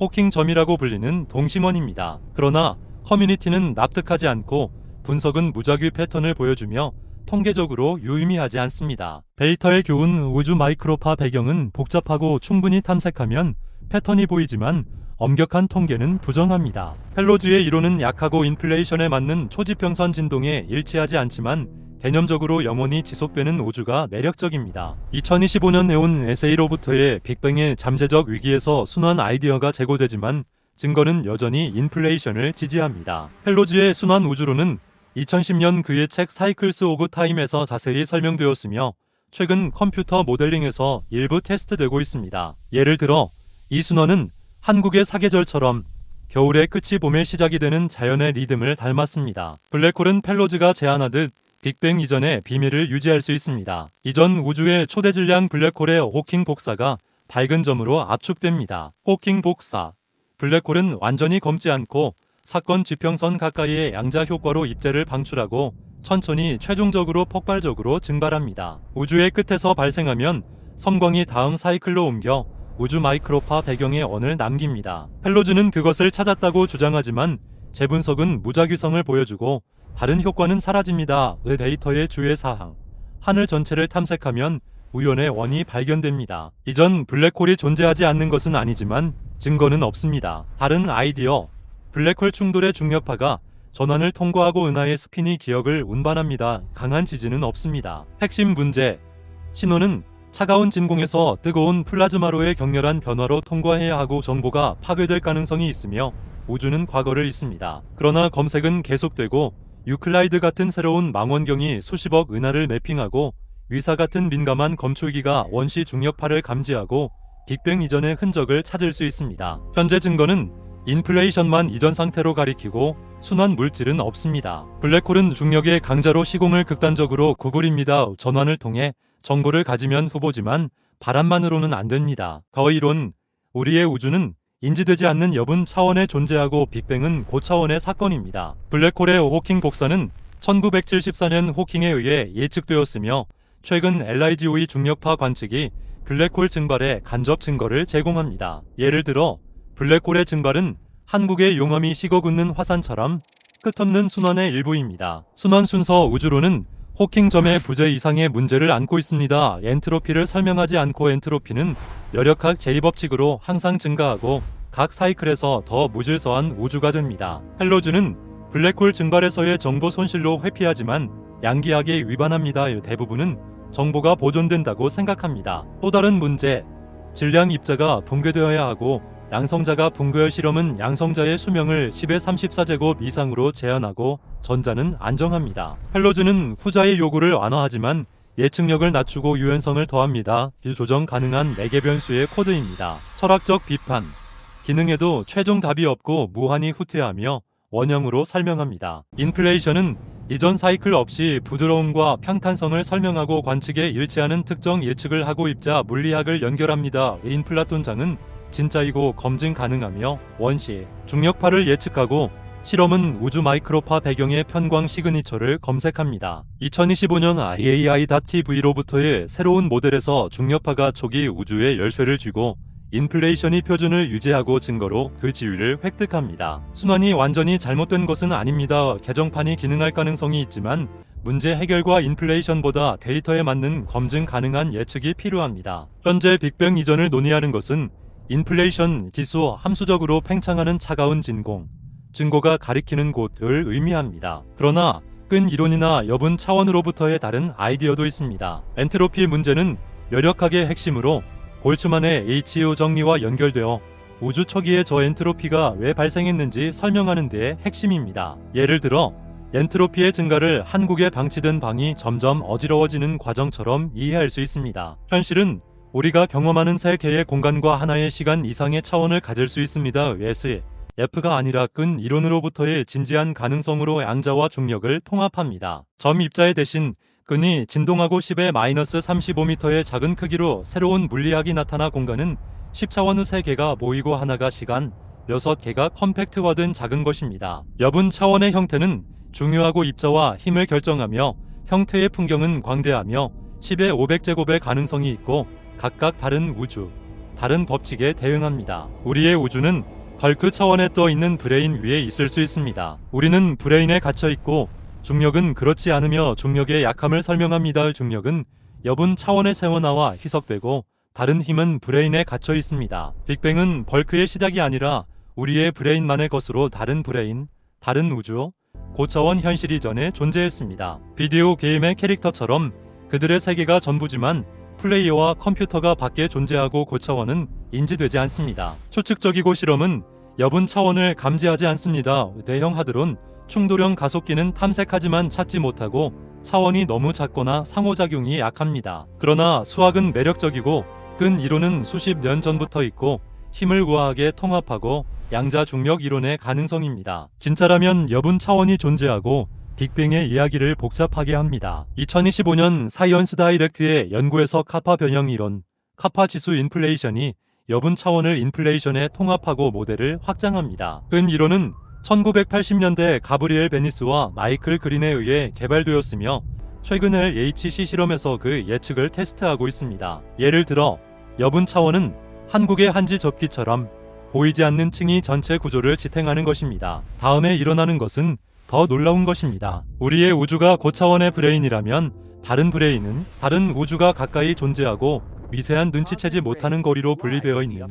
Speaker 1: 호킹 점이라고 불리는 동심원입니다. 그러나 커뮤니티는 납득하지 않고 분석은 무작위 패턴을 보여주며 통계적으로 유의미하지 않습니다. 베이터의 교훈, 우주 마이크로파 배경은 복잡하고 충분히 탐색하면 패턴이 보이지만 엄격한 통계는 부정합니다. 펠로즈의 이론은 약하고 인플레이션에 맞는 초지평선 진동에 일치하지 않지만 개념적으로 영원히 지속되는 우주가 매력적입니다. 2025년 내온 에세이로부터의 빅뱅의 잠재적 위기에서 순환 아이디어가 제고되지만 증거는 여전히 인플레이션을 지지합니다. 펠로즈의 순환 우주론은 2010년 그의 책 사이클스 오브 타임에서 자세히 설명되었으며 최근 컴퓨터 모델링에서 일부 테스트되고 있습니다. 예를 들어 이 순환은 한국의 사계절처럼 겨울의 끝이 봄의 시작이 되는 자연의 리듬을 닮았습니다. 블랙홀은 펠로즈가 제안하듯 빅뱅 이전의 비밀을 유지할 수 있습니다. 이전 우주의 초대 질량 블랙홀의 호킹 복사가 밝은 점으로 압축됩니다. 호킹 복사. 블랙홀은 완전히 검지 않고 사건 지평선 가까이의 양자 효과로 입자를 방출하고 천천히 최종적으로 폭발적으로 증발합니다. 우주의 끝에서 발생하면 섬광이 다음 사이클로 옮겨 우주 마이크로파 배경에 원을 남깁니다. 펠로즈는 그것을 찾았다고 주장하지만 재분석은 무작위성을 보여주고 다른 효과는 사라집니다. 의 데이터의 주의 사항. 하늘 전체를 탐색하면 우연의 원이 발견됩니다. 이전 블랙홀이 존재하지 않는 것은 아니지만 증거는 없습니다. 다른 아이디어. 블랙홀 충돌의 중력파가 전환을 통과하고 은하의 스핀이 기억을 운반합니다. 강한 지진은 없습니다. 핵심 문제. 신호는 차가운 진공에서 뜨거운 플라즈마로의 격렬한 변화로 통과해야 하고 정보가 파괴될 가능성이 있으며 우주는 과거를 잇습니다. 그러나 검색은 계속되고 유클라이드 같은 새로운 망원경이 수십억 은하를 매핑하고 위사 같은 민감한 검출기가 원시 중력파를 감지하고 빅뱅 이전의 흔적을 찾을 수 있습니다. 현재 증거는 인플레이션만 이전 상태로 가리키고 순환 물질은 없습니다. 블랙홀은 중력의 강자로 시공을 극단적으로 구부립니다. 전환을 통해 정보를 가지면 후보지만 바람만으로는 안 됩니다. 더 이론. 우리의 우주는 인지되지 않는 여분 차원에 존재하고 빅뱅은 고차원의 사건입니다. 블랙홀의 호킹 복사는 1974년 호킹에 의해 예측되었으며 최근 LIGO의 중력파 관측이 블랙홀 증발의 간접 증거를 제공합니다. 예를 들어 블랙홀의 증발은 한국의 용암이 식어긋는 화산처럼 끝없는 순환의 일부입니다. 순환 순서 우주론은 호킹점의 부재 이상의 문제를 안고 있습니다. 엔트로피를 설명하지 않고 엔트로피는 열역학 제2법칙으로 항상 증가하고 각 사이클에서 더 무질서한 우주가 됩니다. 펠로즈는 블랙홀 증발에서의 정보 손실로 회피하지만 양기학에 위반합니다. 대부분은 정보가 보존된다고 생각합니다. 또 다른 문제. 질량 입자가 붕괴되어야 하고 양성자가 붕괴할 실험은 양성자의 수명을 10의 34제곱 이상으로 제한하고 전자는 안정합니다. 펠로즈는 후자의 요구를 완화하지만 예측력을 낮추고 유연성을 더합니다. 조정 가능한 4개 변수의 코드입니다. 철학적 비판. 기능에도 최종 답이 없고 무한히 후퇴하며 원형으로 설명합니다. 인플레이션은 이전 사이클 없이 부드러움과 평탄성을 설명하고 관측에 일치하는 특정 예측을 하고 입자 물리학을 연결합니다. 인플라톤장은 진짜이고 검증 가능하며 원시 중력파를 예측하고 실험은 우주 마이크로파 배경의 편광 시그니처를 검색합니다. 2025년 IAI.TV로부터의 새로운 모델에서 중력파가 초기 우주의 열쇠를 쥐고 인플레이션이 표준을 유지하고 증거로 그 지위를 획득합니다. 순환이 완전히 잘못된 것은 아닙니다. 개정판이 기능할 가능성이 있지만 문제 해결과 인플레이션보다 데이터에 맞는 검증 가능한 예측이 필요합니다. 현재 빅뱅 이전을 논의하는 것은 인플레이션 지수 함수적으로 팽창하는 차가운 진공, 증거가 가리키는 곳을 의미합니다. 그러나 끈 이론이나 여분 차원으로부터의 다른 아이디어도 있습니다. 엔트로피 문제는 열역학의 핵심으로 볼츠만의 HO 정리와 연결되어 우주 초기에 저 엔트로피가 왜 발생했는지 설명하는 데의 핵심입니다. 예를 들어 엔트로피의 증가를 한국에 방치된 방이 점점 어지러워지는 과정처럼 이해할 수 있습니다. 현실은 우리가 경험하는 세 개의 공간과 하나의 시간 이상의 차원을 가질 수 있습니다. SF가 아니라 끈 이론으로부터의 진지한 가능성으로 양자와 중력을 통합합니다. 점 입자의 대신 끈이 진동하고 10의 -35m의 작은 크기로 새로운 물리학이 나타나 공간은 10차원의 3개가 모이고 하나가 시간, 6개가 컴팩트화된 작은 것입니다. 여분 차원의 형태는 중요하고 입자와 힘을 결정하며 형태의 풍경은 광대하며 10의 500제곱의 가능성이 있고 각각 다른 우주, 다른 법칙에 대응합니다. 우리의 우주는 헐크 차원에 떠 있는 브레인 위에 있을 수 있습니다. 우리는 브레인에 갇혀 있고 중력은 그렇지 않으며 중력의 약함을 설명합니다. 중력은 여분 차원의 세원화와 희석되고 다른 힘은 브레인에 갇혀 있습니다. 빅뱅은 벌크의 시작이 아니라 우리의 브레인만의 것으로 다른 브레인, 다른 우주, 고차원 현실 이전에 존재했습니다. 비디오 게임의 캐릭터처럼 그들의 세계가 전부지만 플레이어와 컴퓨터가 밖에 존재하고 고차원은 인지되지 않습니다. 추측적이고 실험은 여분 차원을 감지하지 않습니다. 대형 하드론, 충돌형 가속기는 탐색하지만 찾지 못하고 차원이 너무 작거나 상호작용이 약합니다. 그러나 수학은 매력적이고 끈 이론은 수십 년 전부터 있고 힘을 우아하게 통합하고 양자 중력 이론의 가능성입니다. 진짜라면 여분 차원이 존재하고 빅뱅의 이야기를 복잡하게 합니다. 2025년 사이언스 다이렉트의 연구에서 카파 변형 이론, 카파 지수 인플레이션이 여분 차원을 인플레이션에 통합하고 모델을 확장합니다. 근 이론은 1980년대 가브리엘 베니스와 마이클 그린에 의해 개발되었으며 최근 LHC 실험에서 그 예측을 테스트하고 있습니다. 예를 들어 여분 차원은 한국의 한지 접기처럼 보이지 않는 층이 전체 구조를 지탱하는 것입니다. 다음에 일어나는 것은 더 놀라운 것입니다. 우리의 우주가 고차원의 브레인이라면 다른 브레인은 다른 우주가 가까이 존재하고 미세한 눈치채지 못하는 거리로 분리되어 있는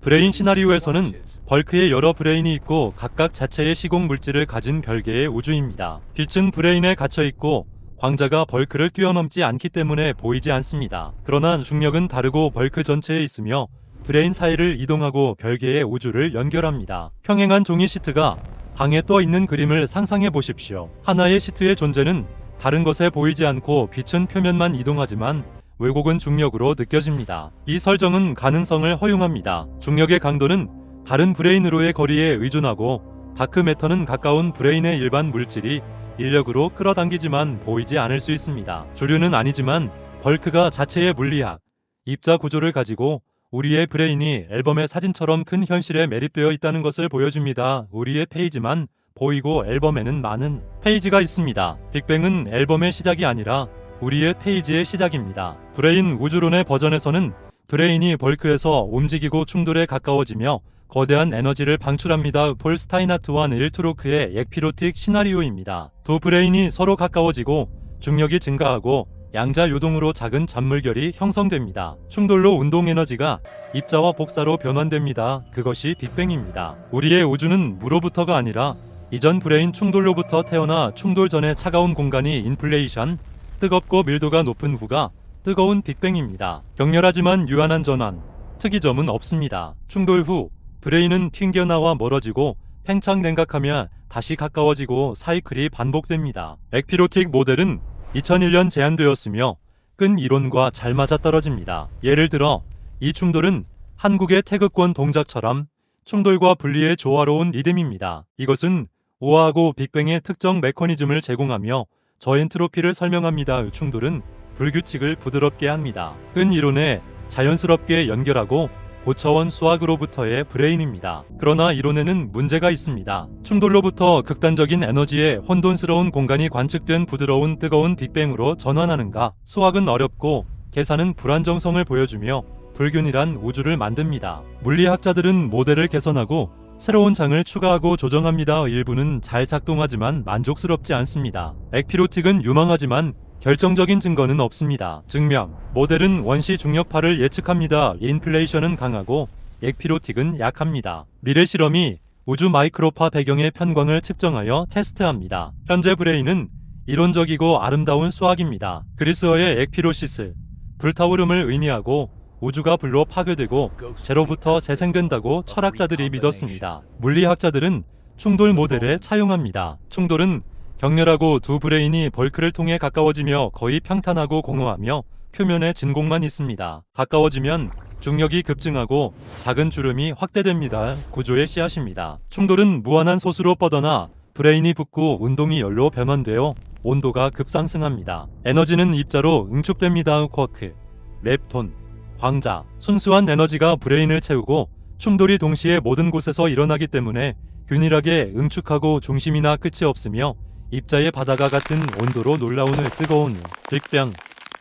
Speaker 1: 브레인 시나리오에서는 벌크의 여러 브레인이 있고 각각 자체의 시공 물질을 가진 별개의 우주입니다. 빛은 브레인에 갇혀 있고 광자가 벌크를 뛰어넘지 않기 때문에 보이지 않습니다. 그러나 중력은 다르고 벌크 전체에 있으며 브레인 사이를 이동하고 별개의 우주를 연결합니다. 평행한 종이 시트가 방에 떠 있는 그림을 상상해 보십시오. 하나의 시트의 존재는 다른 것에 보이지 않고 빛은 표면만 이동하지만 왜곡은 중력으로 느껴집니다. 이 설정은 가능성을 허용합니다. 중력의 강도는 다른 브레인으로의 거리에 의존하고 다크매터는 가까운 브레인의 일반 물질이 인력으로 끌어당기지만 보이지 않을 수 있습니다. 주류는 아니지만 벌크가 자체의 물리학, 입자 구조를 가지고 우리의 브레인이 앨범의 사진처럼 큰 현실에 매립되어 있다는 것을 보여줍니다. 우리의 페이지만 보이고 앨범에는 많은 페이지가 있습니다. 빅뱅은 앨범의 시작이 아니라 우리의 페이지의 시작입니다. 브레인 우주론의 버전에서는 브레인이 벌크에서 움직이고 충돌에 가까워지며 거대한 에너지를 방출합니다. 폴 스타이나트와 닐 트로크의 ek피로틱 시나리오입니다. 두 브레인이 서로 가까워지고 중력이 증가하고 양자 요동으로 작은 잔물결이 형성됩니다. 충돌로 운동 에너지가 입자와 복사로 변환됩니다. 그것이 빅뱅입니다. 우리의 우주는 무로부터가 아니라 이전 브레인 충돌로부터 태어나 충돌 전의 차가운 공간이 인플레이션, 뜨겁고 밀도가 높은 후가 뜨거운 빅뱅입니다. 격렬하지만 유한한 전환, 특이점은 없습니다. 충돌 후 브레인은 튕겨나와 멀어지고 팽창냉각하며 다시 가까워지고 사이클이 반복됩니다. ek피로틱 모델은 2001년 제안되었으며 끈 이론과 잘 맞아떨어집니다. 예를 들어 이 충돌은 한국의 태극권 동작처럼 충돌과 분리의 조화로운 리듬입니다. 이것은 우아하고 빅뱅의 특정 메커니즘을 제공하며 저엔트로피를 설명합니다. 충돌은 불규칙을 부드럽게 합니다. 끈 이론에 자연스럽게 연결하고 고차원 수학으로부터의 브레인입니다. 그러나 이론에는 문제가 있습니다. 충돌로부터 극단적인 에너지의 혼돈스러운 공간이 관측된 부드러운 뜨거운 빅뱅으로 전환하는가? 수학은 어렵고 계산은 불안정성을 보여주며 불균일한 우주를 만듭니다. 물리학자들은 모델을 개선하고 새로운 장을 추가하고 조정합니다. 일부는 잘 작동하지만 만족스럽지 않습니다. ek피로틱은 유망하지만 결정적인 증거는 없습니다. 증명. 모델은 원시 중력파를 예측합니다. 인플레이션은 강하고 ek피로틱은 약합니다. 미래 실험이 우주 마이크로파 배경의 편광을 측정하여 테스트합니다. 현재 브레인은 이론적이고 아름다운 수학입니다. 그리스어의 ek피로시스, 불타오름을 의미하고 우주가 불로 파괴되고 제로부터 재생된다고 철학자들이 믿었습니다. 물리학자들은 충돌 모델에 차용합니다. 충돌은 격렬하고 두 브레인이 벌크를 통해 가까워지며 거의 평탄하고 공허하며 표면에 진공만 있습니다. 가까워지면 중력이 급증하고 작은 주름이 확대됩니다. 구조의 씨앗입니다. 충돌은 무한한 소수로 뻗어나 브레인이 붙고 운동이 열로 변환되어 온도가 급상승합니다. 에너지는 입자로 응축됩니다. 쿼크, 렙톤, 광자, 순수한 에너지가 브레인을 채우고 충돌이 동시에 모든 곳에서 일어나기 때문에 균일하게 응축하고 중심이나 끝이 없으며 입자의 바다가 같은 온도로 놀라운 뜨거운 빅뱅.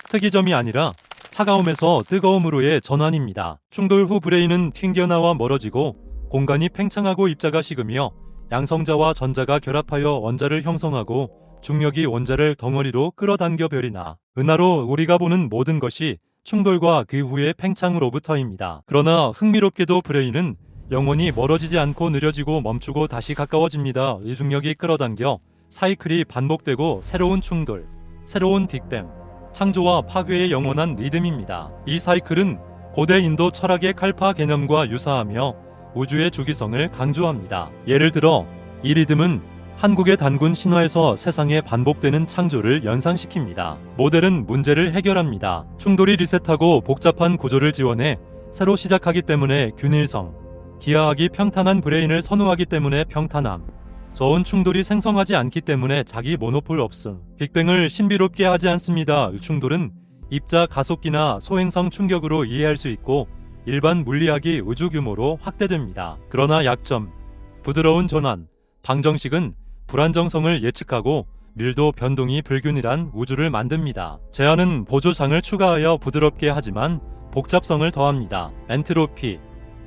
Speaker 1: 특이점이 아니라 차가움에서 뜨거움으로의 전환입니다. 충돌 후 브레인은 튕겨나와 멀어지고 공간이 팽창하고 입자가 식으며 양성자와 전자가 결합하여 원자를 형성하고 중력이 원자를 덩어리로 끌어당겨 별이나 은하로 우리가 보는 모든 것이 충돌과 그 후의 팽창으로부터입니다. 그러나 흥미롭게도 브레인은 영원히 멀어지지 않고 느려지고 멈추고 다시 가까워집니다. 이 중력이 끌어당겨 사이클이 반복되고 새로운 충돌, 새로운 빅뱅, 창조와 파괴의 영원한 리듬입니다. 이 사이클은 고대 인도 철학의 칼파 개념과 유사하며 우주의 주기성을 강조합니다. 예를 들어 이 리듬은 한국의 단군 신화에서 세상에 반복되는 창조를 연상시킵니다. 모델은 문제를 해결합니다. 충돌이 리셋하고 복잡한 구조를 지원해 새로 시작하기 때문에 균일성, 기하학이 평탄한 브레인을 선호하기 때문에 평탄함, 저온 충돌이 생성하지 않기 때문에 자기 모노폴 없음. 빅뱅을 신비롭게 하지 않습니다. 충돌은 입자 가속기나 소행성 충격으로 이해할 수 있고 일반 물리학이 우주 규모로 확대됩니다. 그러나 약점, 부드러운 전환, 방정식은 불안정성을 예측하고 밀도 변동이 불균일한 우주를 만듭니다. 제한은 보조장을 추가하여 부드럽게 하지만 복잡성을 더합니다. 엔트로피,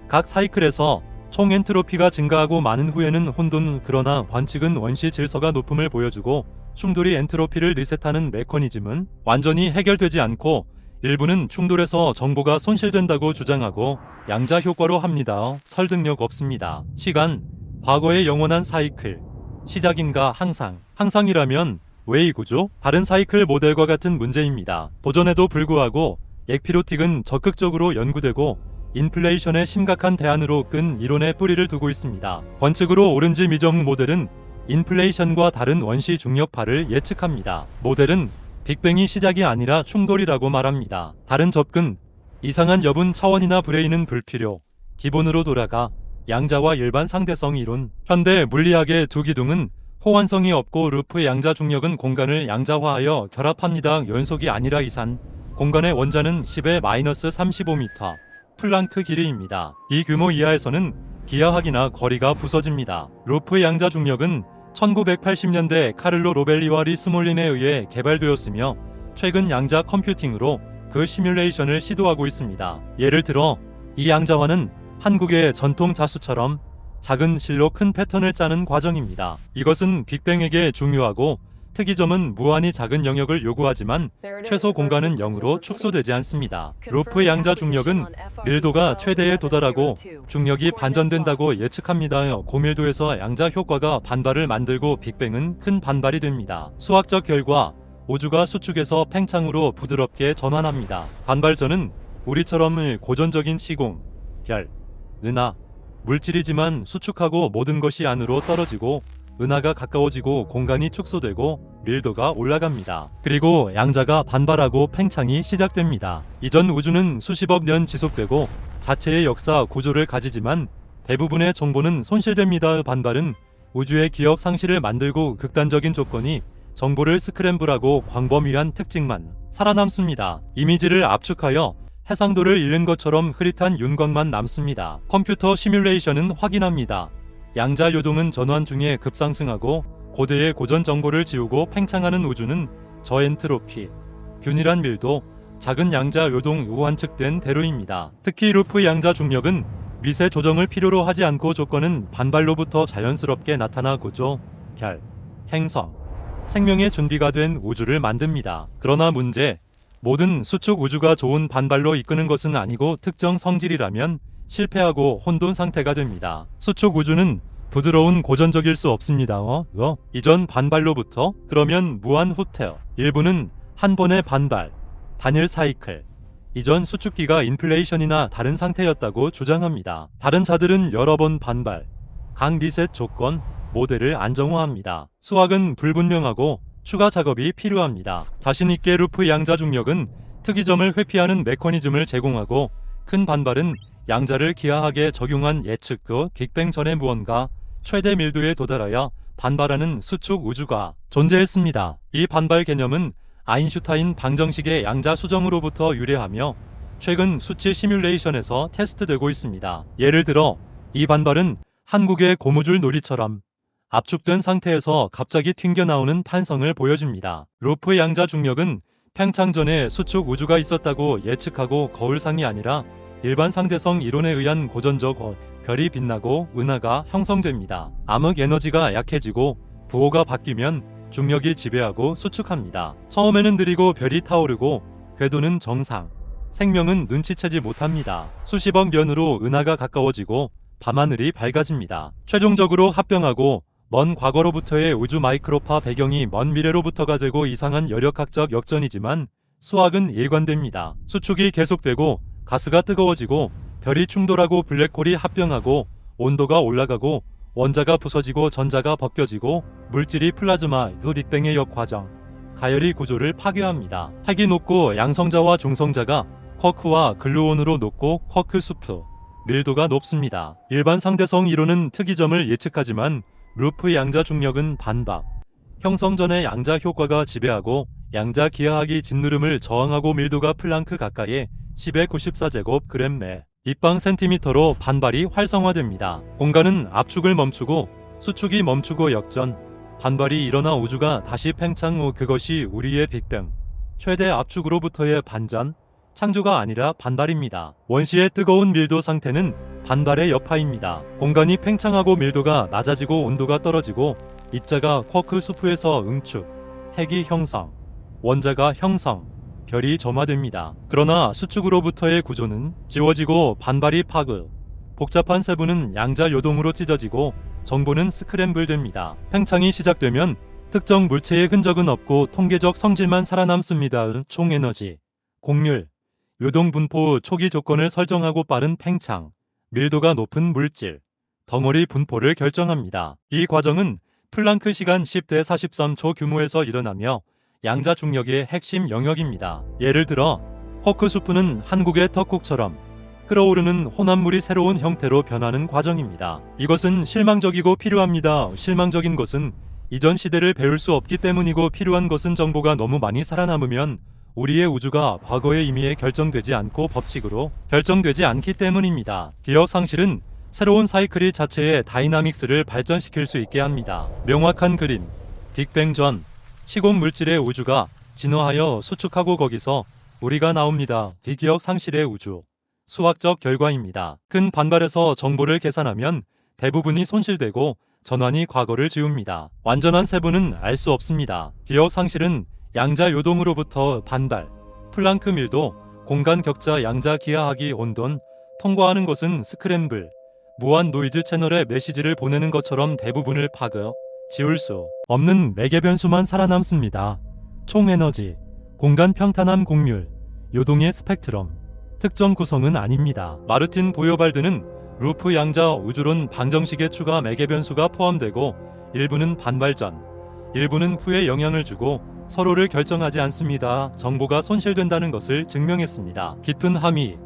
Speaker 1: 각 사이클에서 총 엔트로피가 증가하고 많은 후에는 혼돈, 그러나 관측은 원시 질서가 높음을 보여주고 충돌이 엔트로피를 리셋하는 메커니즘은 완전히 해결되지 않고 일부는 충돌에서 정보가 손실된다고 주장하고 양자 효과로 합니다. 설득력 없습니다. 시간, 과거의 영원한 사이클, 시작인가 항상, 항상이라면 왜 이 구조? 다른 사이클 모델과 같은 문제입니다. 도전에도 불구하고 엑피로틱은 적극적으로 연구되고 인플레이션의 심각한 대안으로 끈 이론에 뿌리를 두고 있습니다. 관측으로 오른지 미정 모델은 인플레이션과 다른 원시 중력파를 예측합니다. 모델은 빅뱅이 시작이 아니라 충돌이라고 말합니다. 다른 접근, 이상한 여분 차원이나 브레인은 불필요. 기본으로 돌아가 양자와 일반 상대성 이론. 현대 물리학의 두 기둥은 호환성이 없고 루프 양자 중력은 공간을 양자화하여 결합합니다. 연속이 아니라 이산. 공간의 원자는 10의 마이너스 35m. 플랑크 길이입니다. 이 규모 이하에서는 기하학이나 거리가 부서집니다. 루프 양자 중력은 1980년대 카를로 로벨리와 리 스몰린에 의해 개발되었으며 최근 양자 컴퓨팅으로 그 시뮬레이션을 시도하고 있습니다. 예를 들어 이 양자화는 한국의 전통 자수처럼 작은 실로 큰 패턴을 짜는 과정입니다. 이것은 빅뱅에게 중요하고 특이점은 무한히 작은 영역을 요구하지만 최소 공간은 0으로 축소되지 않습니다. 루프 양자 중력은 밀도가 최대에 도달하고 중력이 반전된다고 예측합니다. 고밀도에서 양자 효과가 반발을 만들고 빅뱅은 큰 반발이 됩니다. 수학적 결과, 우주가 수축에서 팽창으로 부드럽게 전환합니다. 반발전은 우리처럼 고전적인 시공, 별, 은하, 물질이지만 수축하고 모든 것이 안으로 떨어지고 은하가 가까워지고 공간이 축소되고 밀도가 올라갑니다. 그리고 양자가 반발하고 팽창이 시작됩니다. 이전 우주는 수십억 년 지속되고 자체의 역사 구조를 가지지만 대부분의 정보는 손실됩니다. 반발은 우주의 기억 상실을 만들고 극단적인 조건이 정보를 스크램블하고 광범위한 특징만 살아남습니다. 이미지를 압축하여 해상도를 잃는 것처럼 흐릿한 윤곽만 남습니다. 컴퓨터 시뮬레이션은 확인합니다. 양자 요동은 전환 중에 급상승하고 고대의 고전 정보를 지우고 팽창하는 우주는 저엔트로피, 균일한 밀도, 작은 양자 요동 우환측된 대로입니다. 특히 루프 양자 중력은 미세 조정을 필요로 하지 않고 조건은 반발로부터 자연스럽게 나타나 구조, 별, 행성, 생명의 준비가 된 우주를 만듭니다. 그러나 문제, 모든 수축 우주가 좋은 반발로 이끄는 것은 아니고 특정 성질이라면 실패하고 혼돈 상태가 됩니다. 수축 우주는 부드러운 고전적일 수 없습니다. 이전 반발로부터 그러면 무한 후퇴. 일부는 한 번의 반발, 단일 사이클. 이전 수축기가 인플레이션이나 다른 상태였다고 주장합니다. 다른 자들은 여러 번 반발, 강 리셋 조건, 모델을 안정화합니다. 수학은 불분명하고 추가 작업이 필요합니다. 자신있게 루프 양자 중력은 특이점을 회피하는 메커니즘을 제공하고 큰 반발은 양자를 기하학에 적용한 예측 그 빅뱅 전에 무언가 최대 밀도에 도달하여 반발하는 수축 우주가 존재했습니다. 이 반발 개념은 아인슈타인 방정식의 양자 수정으로부터 유래하며 최근 수치 시뮬레이션에서 테스트되고 있습니다. 예를 들어 이 반발은 한국의 고무줄 놀이처럼 압축된 상태에서 갑자기 튕겨나오는 판성을 보여줍니다. 루프 양자 중력은 팽창 전에 수축 우주가 있었다고 예측하고 거울상이 아니라 일반 상대성 이론에 의한 고전적 별이 빛나고 은하가 형성됩니다. 암흑 에너지가 약해지고 부호가 바뀌면 중력이 지배하고 수축합니다. 처음에는 느리고 별이 타오르고 궤도는 정상, 생명은 눈치채지 못합니다. 수십억 년으로 은하가 가까워지고 밤하늘이 밝아집니다. 최종적으로 합병하고 먼 과거로부터의 우주 마이크로파 배경이 먼 미래로부터가 되고 이상한 여력학적 역전이지만 수학은 일관됩니다. 수축이 계속되고 가스가 뜨거워지고 별이 충돌하고 블랙홀이 합병하고 온도가 올라가고 원자가 부서지고 전자가 벗겨지고 물질이 플라즈마 빅뱅의 역과정, 가열이 구조를 파괴합니다. 핵이 높고 양성자와 중성자가 쿼크와 글루온으로 높고 쿼크 수프, 밀도가 높습니다. 일반 상대성 이론은 특이점을 예측하지만 루프 양자 중력은 반박, 형성 전의 양자 효과가 지배하고 양자 기하학이 짓누름을 저항하고 밀도가 플랑크 가까이에 10의 94제곱그램 매 입방 센티미터로 반발이 활성화됩니다. 공간은 압축을 멈추고 수축이 멈추고 역전, 반발이 일어나 우주가 다시 팽창 후 그것이 우리의 빅뱅, 최대 압축으로부터의 반전, 창조가 아니라 반발입니다. 원시의 뜨거운 밀도 상태는 반발의 여파입니다. 공간이 팽창하고 밀도가 낮아지고 온도가 떨어지고 입자가 쿼크 수프에서 응축, 핵이 형성, 원자가 형성, 별이 점화됩니다. 그러나 수축으로부터의 구조는 지워지고 반발이 파급, 복잡한 세부는 양자 요동으로 찢어지고 정보는 스크램블 됩니다. 팽창이 시작되면 특정 물체의 흔적은 없고 통계적 성질만 살아남습니다. 총 에너지, 곡률, 요동 분포 초기 조건을 설정하고 빠른 팽창, 밀도가 높은 물질, 덩어리 분포를 결정합니다. 이 과정은 플랑크 시간 10대 43초 규모에서 일어나며 양자 중력의 핵심 영역입니다. 예를 들어 쿼크 수프는 한국의 떡국처럼 끓어오르는 혼합물이 새로운 형태로 변하는 과정입니다. 이것은 실망적이고 필요합니다. 실망적인 것은 이전 시대를 배울 수 없기 때문이고 필요한 것은 정보가 너무 많이 살아남으면 우리의 우주가 과거의 임의에 결정되지 않고 법칙으로 결정되지 않기 때문입니다. 기억 상실은 새로운 사이클이 자체의 다이나믹스를 발전시킬 수 있게 합니다. 명확한 그림, 빅뱅 전, 시공 물질의 우주가 진화하여 수축하고 거기서 우리가 나옵니다. 비기억 상실의 우주, 수학적 결과입니다. 큰 반발에서 정보를 계산하면 대부분이 손실되고 전환이 과거를 지웁니다. 완전한 세부는 알 수 없습니다. 기억 상실은 양자 요동으로부터 반발, 플랑크 밀도, 공간 격자 양자 기하학이 온돈, 통과하는 것은 스크램블, 무한 노이즈 채널에 메시지를 보내는 것처럼 대부분을 파급, 지울 수 없는 매개 변수만 살아남습니다. 총 에너지, 공간 평탄함 곡률, 요동의 스펙트럼, 특정 구성은 아닙니다. 마르틴 보요발드는 루프 양자 우주론 방정식의 추가 매개 변수가 포함되고 일부는 반발전, 일부는 후에 영향을 주고 서로를 결정하지 않습니다. 정보가 손실된다는 것을 증명했습니다. 깊은 함의,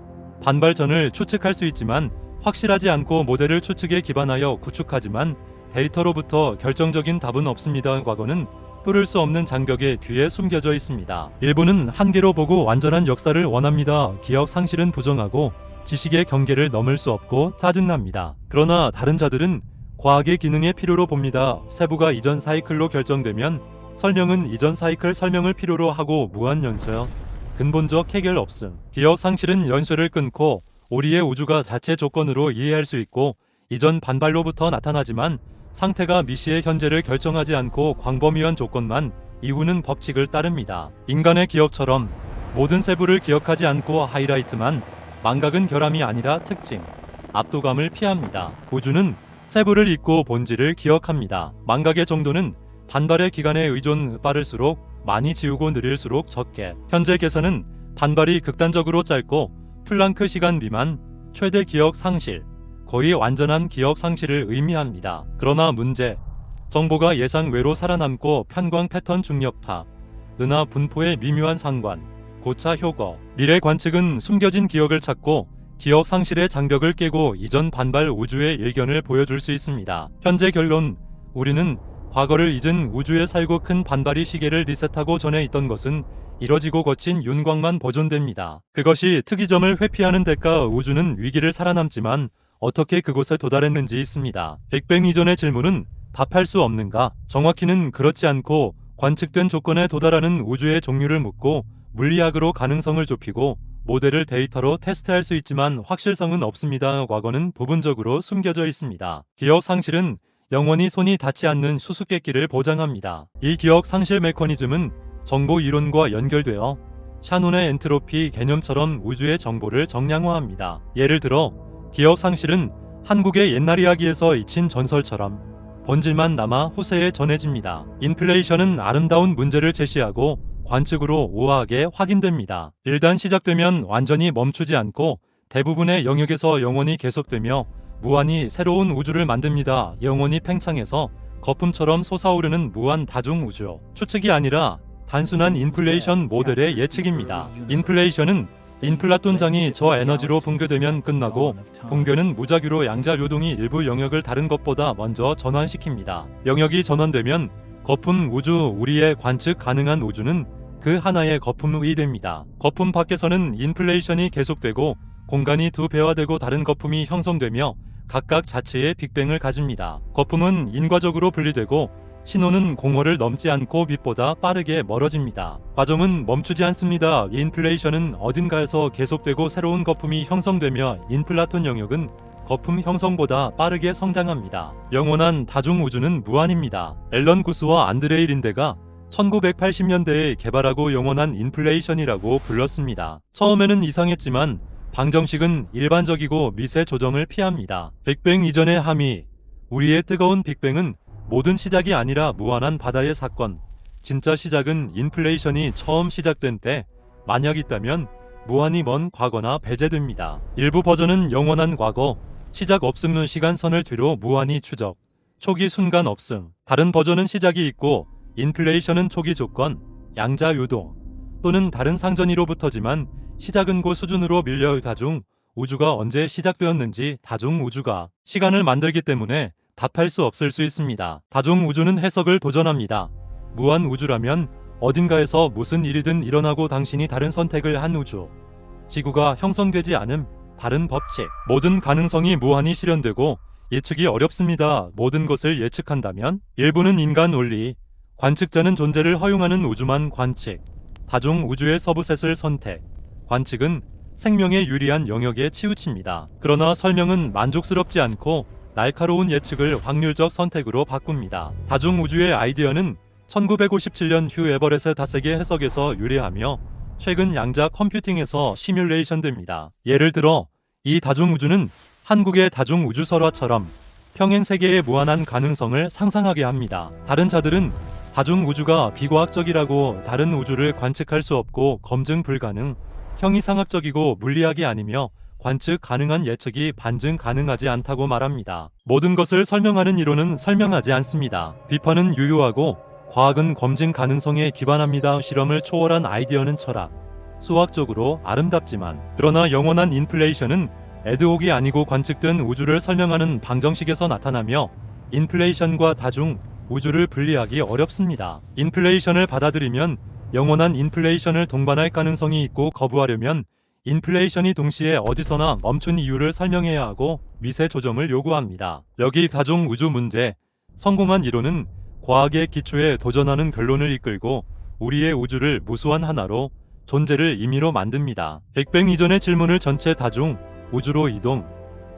Speaker 1: 반발전을 추측할 수 있지만 확실하지 않고 모델을 추측에 기반하여 구축하지만 데이터로부터 결정적인 답은 없습니다. 과거는 뚫을 수 없는 장벽의 뒤에 숨겨져 있습니다. 일부는 한계로 보고 완전한 역사를 원합니다. 기억 상실은 부정하고 지식의 경계를 넘을 수 없고 짜증납니다. 그러나 다른 자들은 과학의 기능의 필요로 봅니다. 세부가 이전 사이클로 결정되면 설명은 이전 사이클 설명을 필요로 하고 무한 연쇄, 근본적 해결 없음. 기억 상실은 연쇄를 끊고 우리의 우주가 자체 조건으로 이해할 수 있고 이전 반발로부터 나타나지만 상태가 미시의 현재를 결정하지 않고 광범위한 조건만 이후는 법칙을 따릅니다. 인간의 기억처럼 모든 세부를 기억하지 않고 하이라이트만, 망각은 결함이 아니라 특징, 압도감을 피합니다. 우주는 세부를 잊고 본질을 기억합니다. 망각의 정도는 반발의 기간에 의존 빠를수록 많이 지우고 느릴수록 적게. 현재 계산은 반발이 극단적으로 짧고 플랑크 시간 미만, 최대 기억 상실, 거의 완전한 기억 상실을 의미합니다. 그러나 문제, 정보가 예상 외로 살아남고 편광 패턴 중력파, 은하 분포의 미묘한 상관, 고차 효과, 미래 관측은 숨겨진 기억을 찾고 기억 상실의 장벽을 깨고 이전 반발 우주의 일견을 보여줄 수 있습니다. 현재 결론, 우리는 과거를 잊은 우주에 살고 큰 반발이 시계를 리셋하고 전에 있던 것은 이뤄지고 거친 윤곽만 보존됩니다. 그것이 특이점을 회피하는 대가 우주는 위기를 살아남지만 어떻게 그곳에 도달했는지 있습니다. 빅뱅 이전의 질문은 답할 수 없는가? 정확히는 그렇지 않고 관측된 조건에 도달하는 우주의 종류를 묻고 물리학으로 가능성을 좁히고 모델을 데이터로 테스트할 수 있지만 확실성은 없습니다. 과거는 부분적으로 숨겨져 있습니다. 기억 상실은 영원히 손이 닿지 않는 수수께끼를 보장합니다. 이 기억 상실 메커니즘은 정보 이론과 연결되어 샤논의 엔트로피 개념처럼 우주의 정보를 정량화합니다. 예를 들어 기억 상실은 한국의 옛날 이야기에서 잊힌 전설처럼 본질만 남아 후세에 전해집니다. 인플레이션은 아름다운 문제를 제시하고 관측으로 우아하게 확인됩니다. 일단 시작되면 완전히 멈추지 않고 대부분의 영역에서 영원히 계속되며 무한히 새로운 우주를 만듭니다. 영원히 팽창해서 거품처럼 솟아오르는 무한 다중 우주. 추측이 아니라 단순한 인플레이션 모델의 예측입니다. 인플레이션은 인플라톤장이 저 에너지로 붕괴되면 끝나고 붕괴는 무작위로 양자 요동이 일부 영역을 다른 것보다 먼저 전환시킵니다. 영역이 전환되면 거품 우주, 우리의 관측 가능한 우주는 그 하나의 거품이 됩니다. 거품 밖에서는 인플레이션이 계속되고 공간이 두 배화되고 다른 거품이 형성되며 각각 자체의 빅뱅을 가집니다. 거품은 인과적으로 분리되고 신호는 공허를 넘지 않고 빛보다 빠르게 멀어집니다. 과정은 멈추지 않습니다. 인플레이션은 어딘가에서 계속되고 새로운 거품이 형성되며 인플라톤 영역은 거품 형성보다 빠르게 성장합니다. 영원한 다중우주는 무한입니다. 앨런 구스와 안드레이 린데가 1980년대에 개발하고 영원한 인플레이션이라고 불렀습니다. 처음에는 이상했지만 방정식은 일반적이고 미세 조정을 피합니다. 빅뱅 이전의 함의, 우리의 뜨거운 빅뱅은 모든 시작이 아니라 무한한 바다의 사건. 진짜 시작은 인플레이션이 처음 시작된 때, 만약 있다면 무한히 먼 과거나 배제됩니다. 일부 버전은 영원한 과거, 시작 없음 시간선을 뒤로 무한히 추적, 초기 순간 없음. 다른 버전은 시작이 있고 인플레이션은 초기 조건, 양자 유동 또는 다른 상전이로부터지만 시작은 고 수준으로 밀려 다중 우주가 언제 시작되었는지 다중 우주가 시간을 만들기 때문에 답할 수 없을 수 있습니다. 다중 우주는 해석을 도전합니다. 무한 우주라면 어딘가에서 무슨 일이든 일어나고 당신이 다른 선택을 한 우주. 지구가 형성되지 않음, 다른 법칙. 모든 가능성이 무한히 실현되고 예측이 어렵습니다. 모든 것을 예측한다면 일부는 인간 원리, 관측자는 존재를 허용하는 우주만 관측. 다중 우주의 서브셋을 선택. 관측은 생명에 유리한 영역에 치우칩니다. 그러나 설명은 만족스럽지 않고 날카로운 예측을 확률적 선택으로 바꿉니다. 다중우주의 아이디어는 1957년 휴 에버렛의 다세계 해석에서 유래하며 최근 양자 컴퓨팅에서 시뮬레이션됩니다. 예를 들어 이 다중우주는 한국의 다중우주설화처럼 평행세계의 무한한 가능성을 상상하게 합니다. 다른 자들은 다중우주가 비과학적이라고 다른 우주를 관측할 수 없고 검증 불가능, 형이상학적이고 물리학이 아니며 관측 가능한 예측이 반증 가능하지 않다고 말합니다. 모든 것을 설명하는 이론은 설명하지 않습니다. 비판은 유효하고 과학은 검증 가능성에 기반합니다. 실험을 초월한 아이디어는 철학, 수학적으로 아름답지만 그러나 영원한 인플레이션은 애드옥이 아니고 관측된 우주를 설명하는 방정식에서 나타나며 인플레이션과 다중 우주를 분리하기 어렵습니다. 인플레이션을 받아들이면 영원한 인플레이션을 동반할 가능성이 있고 거부하려면 인플레이션이 동시에 어디서나 멈춘 이유를 설명해야 하고 미세 조정을 요구합니다. 여기 다중 우주 문제, 성공한 이론은 과학의 기초에 도전하는 결론을 이끌고 우리의 우주를 무수한 하나로 존재를 임의로 만듭니다. 빅뱅 이전의 질문을 전체 다중 우주로 이동,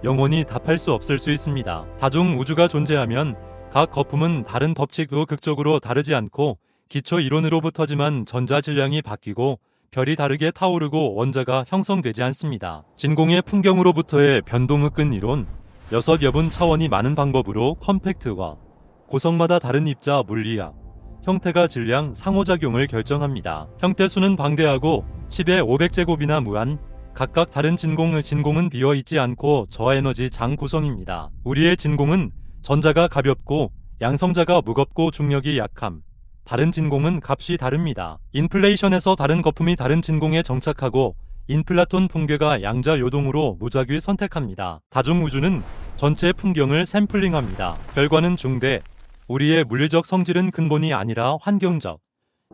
Speaker 1: 영원히 답할 수 없을 수 있습니다. 다중 우주가 존재하면 각 거품은 다른 법칙으로 극적으로 다르지 않고 기초 이론으로부터지만 전자 질량이 바뀌고 별이 다르게 타오르고 원자가 형성되지 않습니다. 진공의 풍경으로부터의 변동흑근 이론, 6여분 차원이 많은 방법으로 컴팩트화, 고성마다 다른 입자 물리학, 형태가 질량 상호작용을 결정합니다. 형태수는 방대하고 10의 500제곱이나 무한, 각각 다른 진공은 비어있지 않고 저에너지 장 구성입니다. 우리의 진공은 전자가 가볍고 양성자가 무겁고 중력이 약함. 다른 진공은 값이 다릅니다. 인플레이션에서 다른 거품이 다른 진공에 정착하고 인플라톤 붕괴가 양자 요동으로 무작위 선택합니다. 다중우주는 전체 풍경을 샘플링합니다. 결과는 중대. 우리의 물리적 성질은 근본이 아니라 환경적.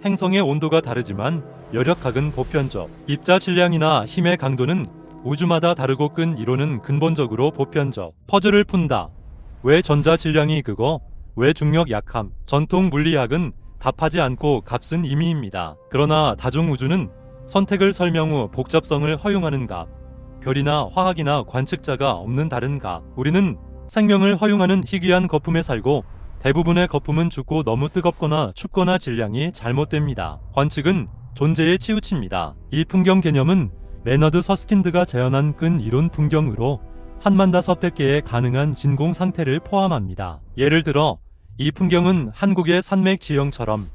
Speaker 1: 행성의 온도가 다르지만 여력학은 보편적. 입자 질량이나 힘의 강도는 우주마다 다르고 끈 이론은 근본적으로 보편적. 퍼즐을 푼다. 왜 전자 질량이 크고 왜 중력 약함. 전통 물리학은 답하지 않고 값은 임의입니다. 그러나 다중우주는 선택을 설명 후 복잡성을 허용하는 값, 별이나 화학이나 관측자가 없는 다른 값. 우리는 생명을 허용하는 희귀한 거품에 살고 대부분의 거품은 죽고 너무 뜨겁거나 춥거나 질량이 잘못됩니다. 관측은 존재에 치우칩니다. 이 풍경 개념은 레너드 서스킨드가 재현한 끈 이론 풍경으로 15,000개의 가능한 진공 상태를 포함합니다. 예를 들어 이 풍경은 한국의 산맥 지형처럼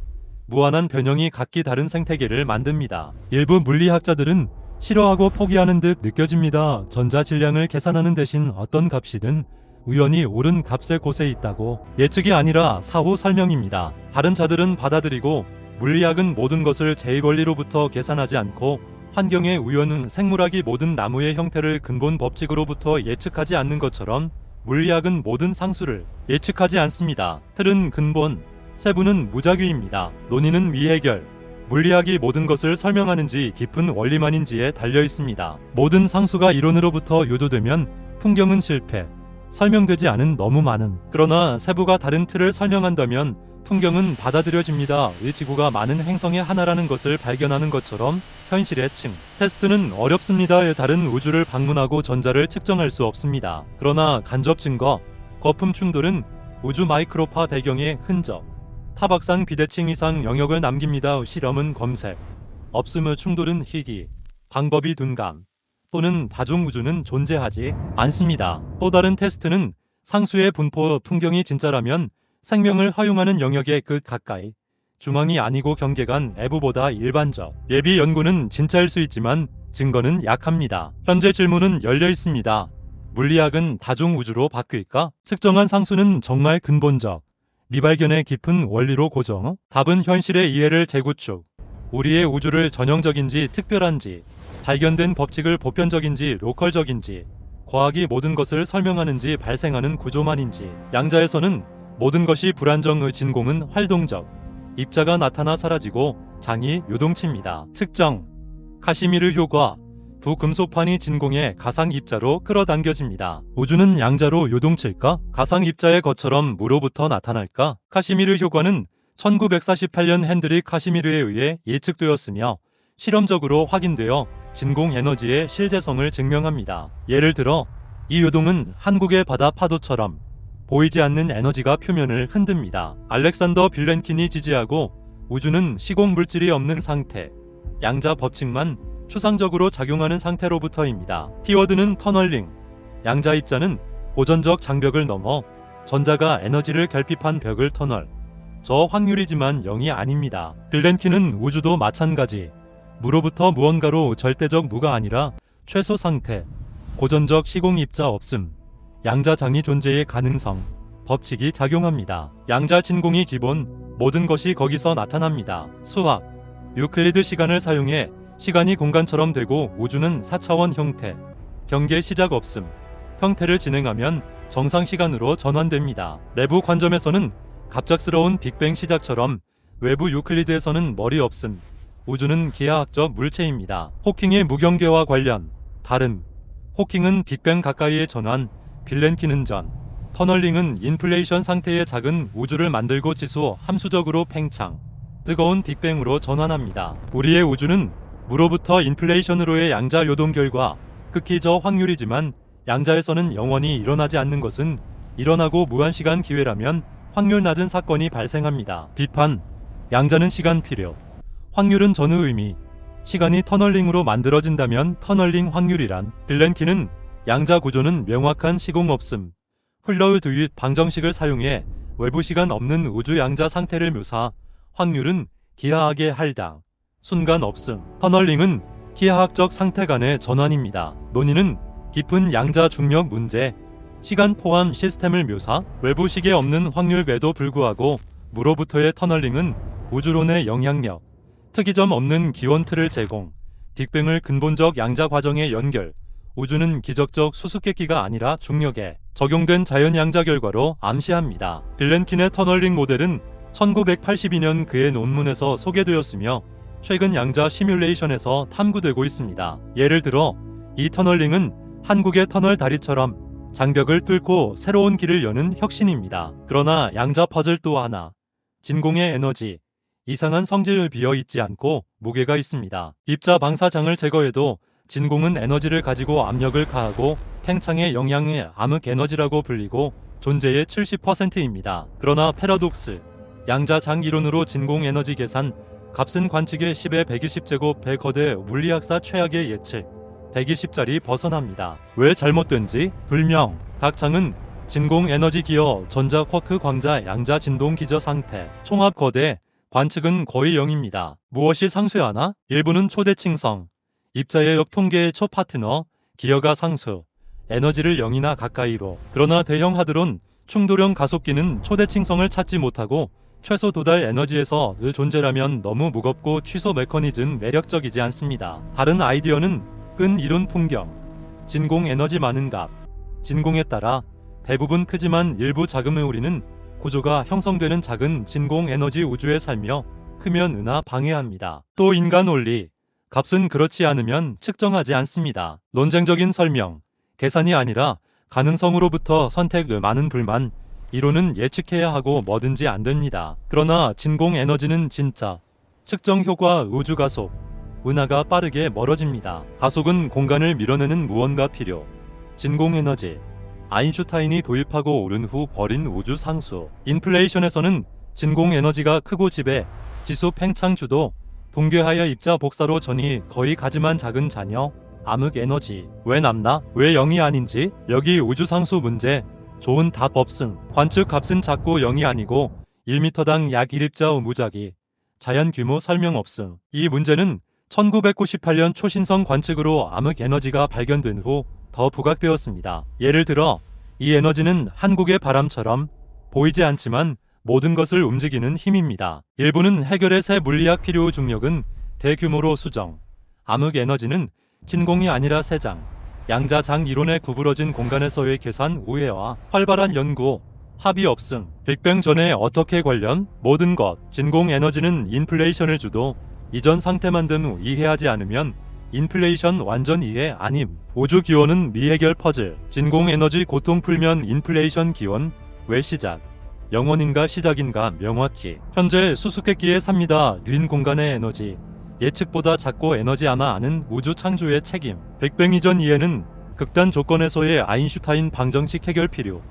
Speaker 1: 무한한 변형이 각기 다른 생태계를 만듭니다. 일부 물리학자들은 싫어하고 포기하는 듯 느껴집니다. 전자 질량을 계산하는 대신 어떤 값이든 우연히 옳은 값의 곳에 있다고. 예측이 아니라 사후 설명입니다. 다른 자들은 받아들이고 물리학은 모든 것을 제2권리로부터 계산하지 않고 환경의 우연은 생물학이 모든 나무의 형태를 근본 법칙으로부터 예측하지 않는 것처럼 물리학은 모든 상수를 예측하지 않습니다. 틀은 근본, 세부는 무작위입니다. 논의는 미해결, 물리학이 모든 것을 설명하는지 깊은 원리만인지에 달려 있습니다. 모든 상수가 이론으로부터 유도되면 풍경은 실패, 설명되지 않은 너무 많은, 그러나 세부가 다른 틀을 설명한다면 풍경은 받아들여집니다. 이 지구가 많은 행성의 하나라는 것을 발견하는 것처럼 현실의 층. 테스트는 어렵습니다. 다른 우주를 방문하고 전자를 측정할 수 없습니다. 그러나 간접 증거, 거품 충돌은 우주 마이크로파 배경의 흔적, 타박상 비대칭 이상 영역을 남깁니다. 실험은 검색, 없음의 충돌은 희귀, 방법이 둔감, 또는 다중 우주는 존재하지 않습니다. 또 다른 테스트는 상수의 분포 풍경이 진짜라면 생명을 허용하는 영역의 끝 가까이, 중앙이 아니고 경계간 애부보다 일반적. 예비 연구는 진짜일 수 있지만 증거는 약합니다. 현재 질문은 열려 있습니다. 물리학은 다중 우주로 바뀔까? 측정한 상수는 정말 근본적, 미발견의 깊은 원리로 고정? 답은 현실의 이해를 재구축. 우리의 우주를 전형적인지 특별한지, 발견된 법칙을 보편적인지 로컬적인지, 과학이 모든 것을 설명하는지 발생하는 구조만인지. 양자에서는 모든 것이 불안정의 진공은 활동적, 입자가 나타나 사라지고 장이 요동칩니다. 측정, 카시미르 효과, 두 금속판이 진공의 가상 입자로 끌어당겨집니다. 우주는 양자로 요동칠까? 가상 입자의 것처럼 무로부터 나타날까? 카시미르 효과는 1948년 핸드릭 카시미르에 의해 예측되었으며 실험적으로 확인되어 진공 에너지의 실제성을 증명합니다. 예를 들어 이 요동은 한국의 바다 파도처럼 보이지 않는 에너지가 표면을 흔듭니다. 알렉산더 빌렌킨이 지지하고 우주는 시공 물질이 없는 상태, 양자 법칙만 추상적으로 작용하는 상태로부터입니다. 키워드는 터널링. 양자 입자는 고전적 장벽을 넘어 전자가 에너지를 결핍한 벽을 터널. 저 확률이지만 0이 아닙니다. 빌렌킨은 우주도 마찬가지. 무로부터 무언가로 절대적 무가 아니라 최소 상태, 고전적 시공 입자 없음, 양자장이 존재의 가능성, 법칙이 작용합니다. 양자 진공이 기본, 모든 것이 거기서 나타납니다. 수학, 유클리드 시간을 사용해 시간이 공간처럼 되고 우주는 4차원 형태, 경계 시작 없음, 형태를 진행하면 정상 시간으로 전환됩니다. 내부 관점에서는 갑작스러운 빅뱅 시작처럼 외부 유클리드에서는 머리 없음, 우주는 기하학적 물체입니다. 호킹의 무경계와 관련, 다름, 호킹은 빅뱅 가까이의 전환, 빌렌킨은 전, 터널링은 인플레이션 상태의 작은 우주를 만들고 지수 함수적으로 팽창, 뜨거운 빅뱅으로 전환합니다. 우리의 우주는 무로부터 인플레이션으로의 양자 요동 결과 극히 저확률이지만 양자에서는 영원히 일어나지 않는 것은 일어나고 무한시간 기회라면 확률 낮은 사건이 발생합니다. 비판, 양자는 시간 필요, 확률은 전의 의미, 시간이 터널링으로 만들어진다면 터널링 확률이란. 빌렌킨은 양자 구조는 명확한 시공 없음, 훌러의 드윗 방정식을 사용해 외부 시간 없는 우주 양자 상태를 묘사, 확률은 기하학의 할당, 순간 없음, 터널링은 기하학적 상태 간의 전환입니다. 논의는 깊은 양자 중력 문제, 시간 포함 시스템을 묘사, 외부 시계 없는 확률에도 불구하고 무로부터의 터널링은 우주론의 영향력, 특이점 없는 기원 틀을 제공, 빅뱅을 근본적 양자 과정에 연결, 우주는 기적적 수수께끼가 아니라 중력에 적용된 자연 양자 결과로 암시합니다. 빌렌킨의 터널링 모델은 1982년 그의 논문에서 소개되었으며 최근 양자 시뮬레이션에서 탐구되고 있습니다. 예를 들어 이 터널링은 한국의 터널 다리처럼 장벽을 뚫고 새로운 길을 여는 혁신입니다. 그러나 양자 퍼즐 또 하나, 진공의 에너지, 이상한 성질을 비어 있지 않고 무게가 있습니다. 입자 방사장을 제거해도 진공은 에너지를 가지고 압력을 가하고 팽창의 영향의 암흑 에너지라고 불리고 존재의 70%입니다. 그러나 패러독스, 양자장 이론으로 진공 에너지 계산, 값은 관측의 10의 120제곱 배 거대 물리학사 최악의 예측, 120짜리 벗어납니다. 왜 잘못된지 불명. 각 장은 진공 에너지 기어 전자 쿼크 광자 양자 진동 기저 상태, 총합 거대, 관측은 거의 0입니다. 무엇이 상쇄하나? 일부는 초대칭성, 입자의 역통계의 초파트너, 기어가 상수, 에너지를 0이나 가까이로. 그러나 대형 하드론, 충돌형 가속기는 초대칭성을 찾지 못하고 최소 도달 에너지에서 의 존재라면 너무 무겁고 취소 메커니즘 매력적이지 않습니다. 다른 아이디어는 끈 이론 풍경, 진공 에너지 많은 값. 진공에 따라 대부분 크지만 일부 작음의 우리는 구조가 형성되는 작은 진공 에너지 우주에 살며 크면 은하 방해합니다. 또 인간 원리, 값은 그렇지 않으면 측정하지 않습니다. 논쟁적인 설명, 계산이 아니라 가능성으로부터 선택의 많은 불만, 이론은 예측해야 하고 뭐든지 안 됩니다. 그러나 진공 에너지는 진짜, 측정 효과 우주 가속, 은하가 빠르게 멀어집니다. 가속은 공간을 밀어내는 무언가 필요, 진공 에너지, 아인슈타인이 도입하고 오른 후 버린 우주 상수. 인플레이션에서는 진공 에너지가 크고 지배, 지수 팽창 주도, 붕괴하여 입자 복사로 전이 거의 가지만 작은 자녀, 암흑 에너지. 왜 남나? 왜 0이 아닌지? 여기 우주 상수 문제. 좋은 답 없음. 관측 값은 작고 0이 아니고 1m당 약 1입자 무작위. 자연 규모 설명 없음. 이 문제는 1998년 초신성 관측으로 암흑 에너지가 발견된 후 더 부각되었습니다. 예를 들어 이 에너지는 한국의 바람처럼 보이지 않지만 모든 것을 움직이는 힘입니다. 일부는 해결의 새 물리학 필요 중력은 대규모로 수정. 암흑 에너지는 진공이 아니라 세장, 양자장 이론에 구부러진 공간에서의 계산 우회와 활발한 연구, 합의 없음. 빅뱅 전에 어떻게 관련? 모든 것. 진공 에너지는 인플레이션을 주도 이전 상태만 등 이해하지 않으면 인플레이션 완전 이해 아님. 우주 기원은 미해결 퍼즐. 진공 에너지 고통 풀면 인플레이션 기원 왜 시작? 영원인가 시작인가 명확히. 현재 수수께끼에 삽니다. 윈 공간의 에너지. 예측보다 작고 에너지 아마 아는 우주 창조의 책임. 빅뱅 이전 이해는 극단 조건에서의 아인슈타인 방정식 해결 필요.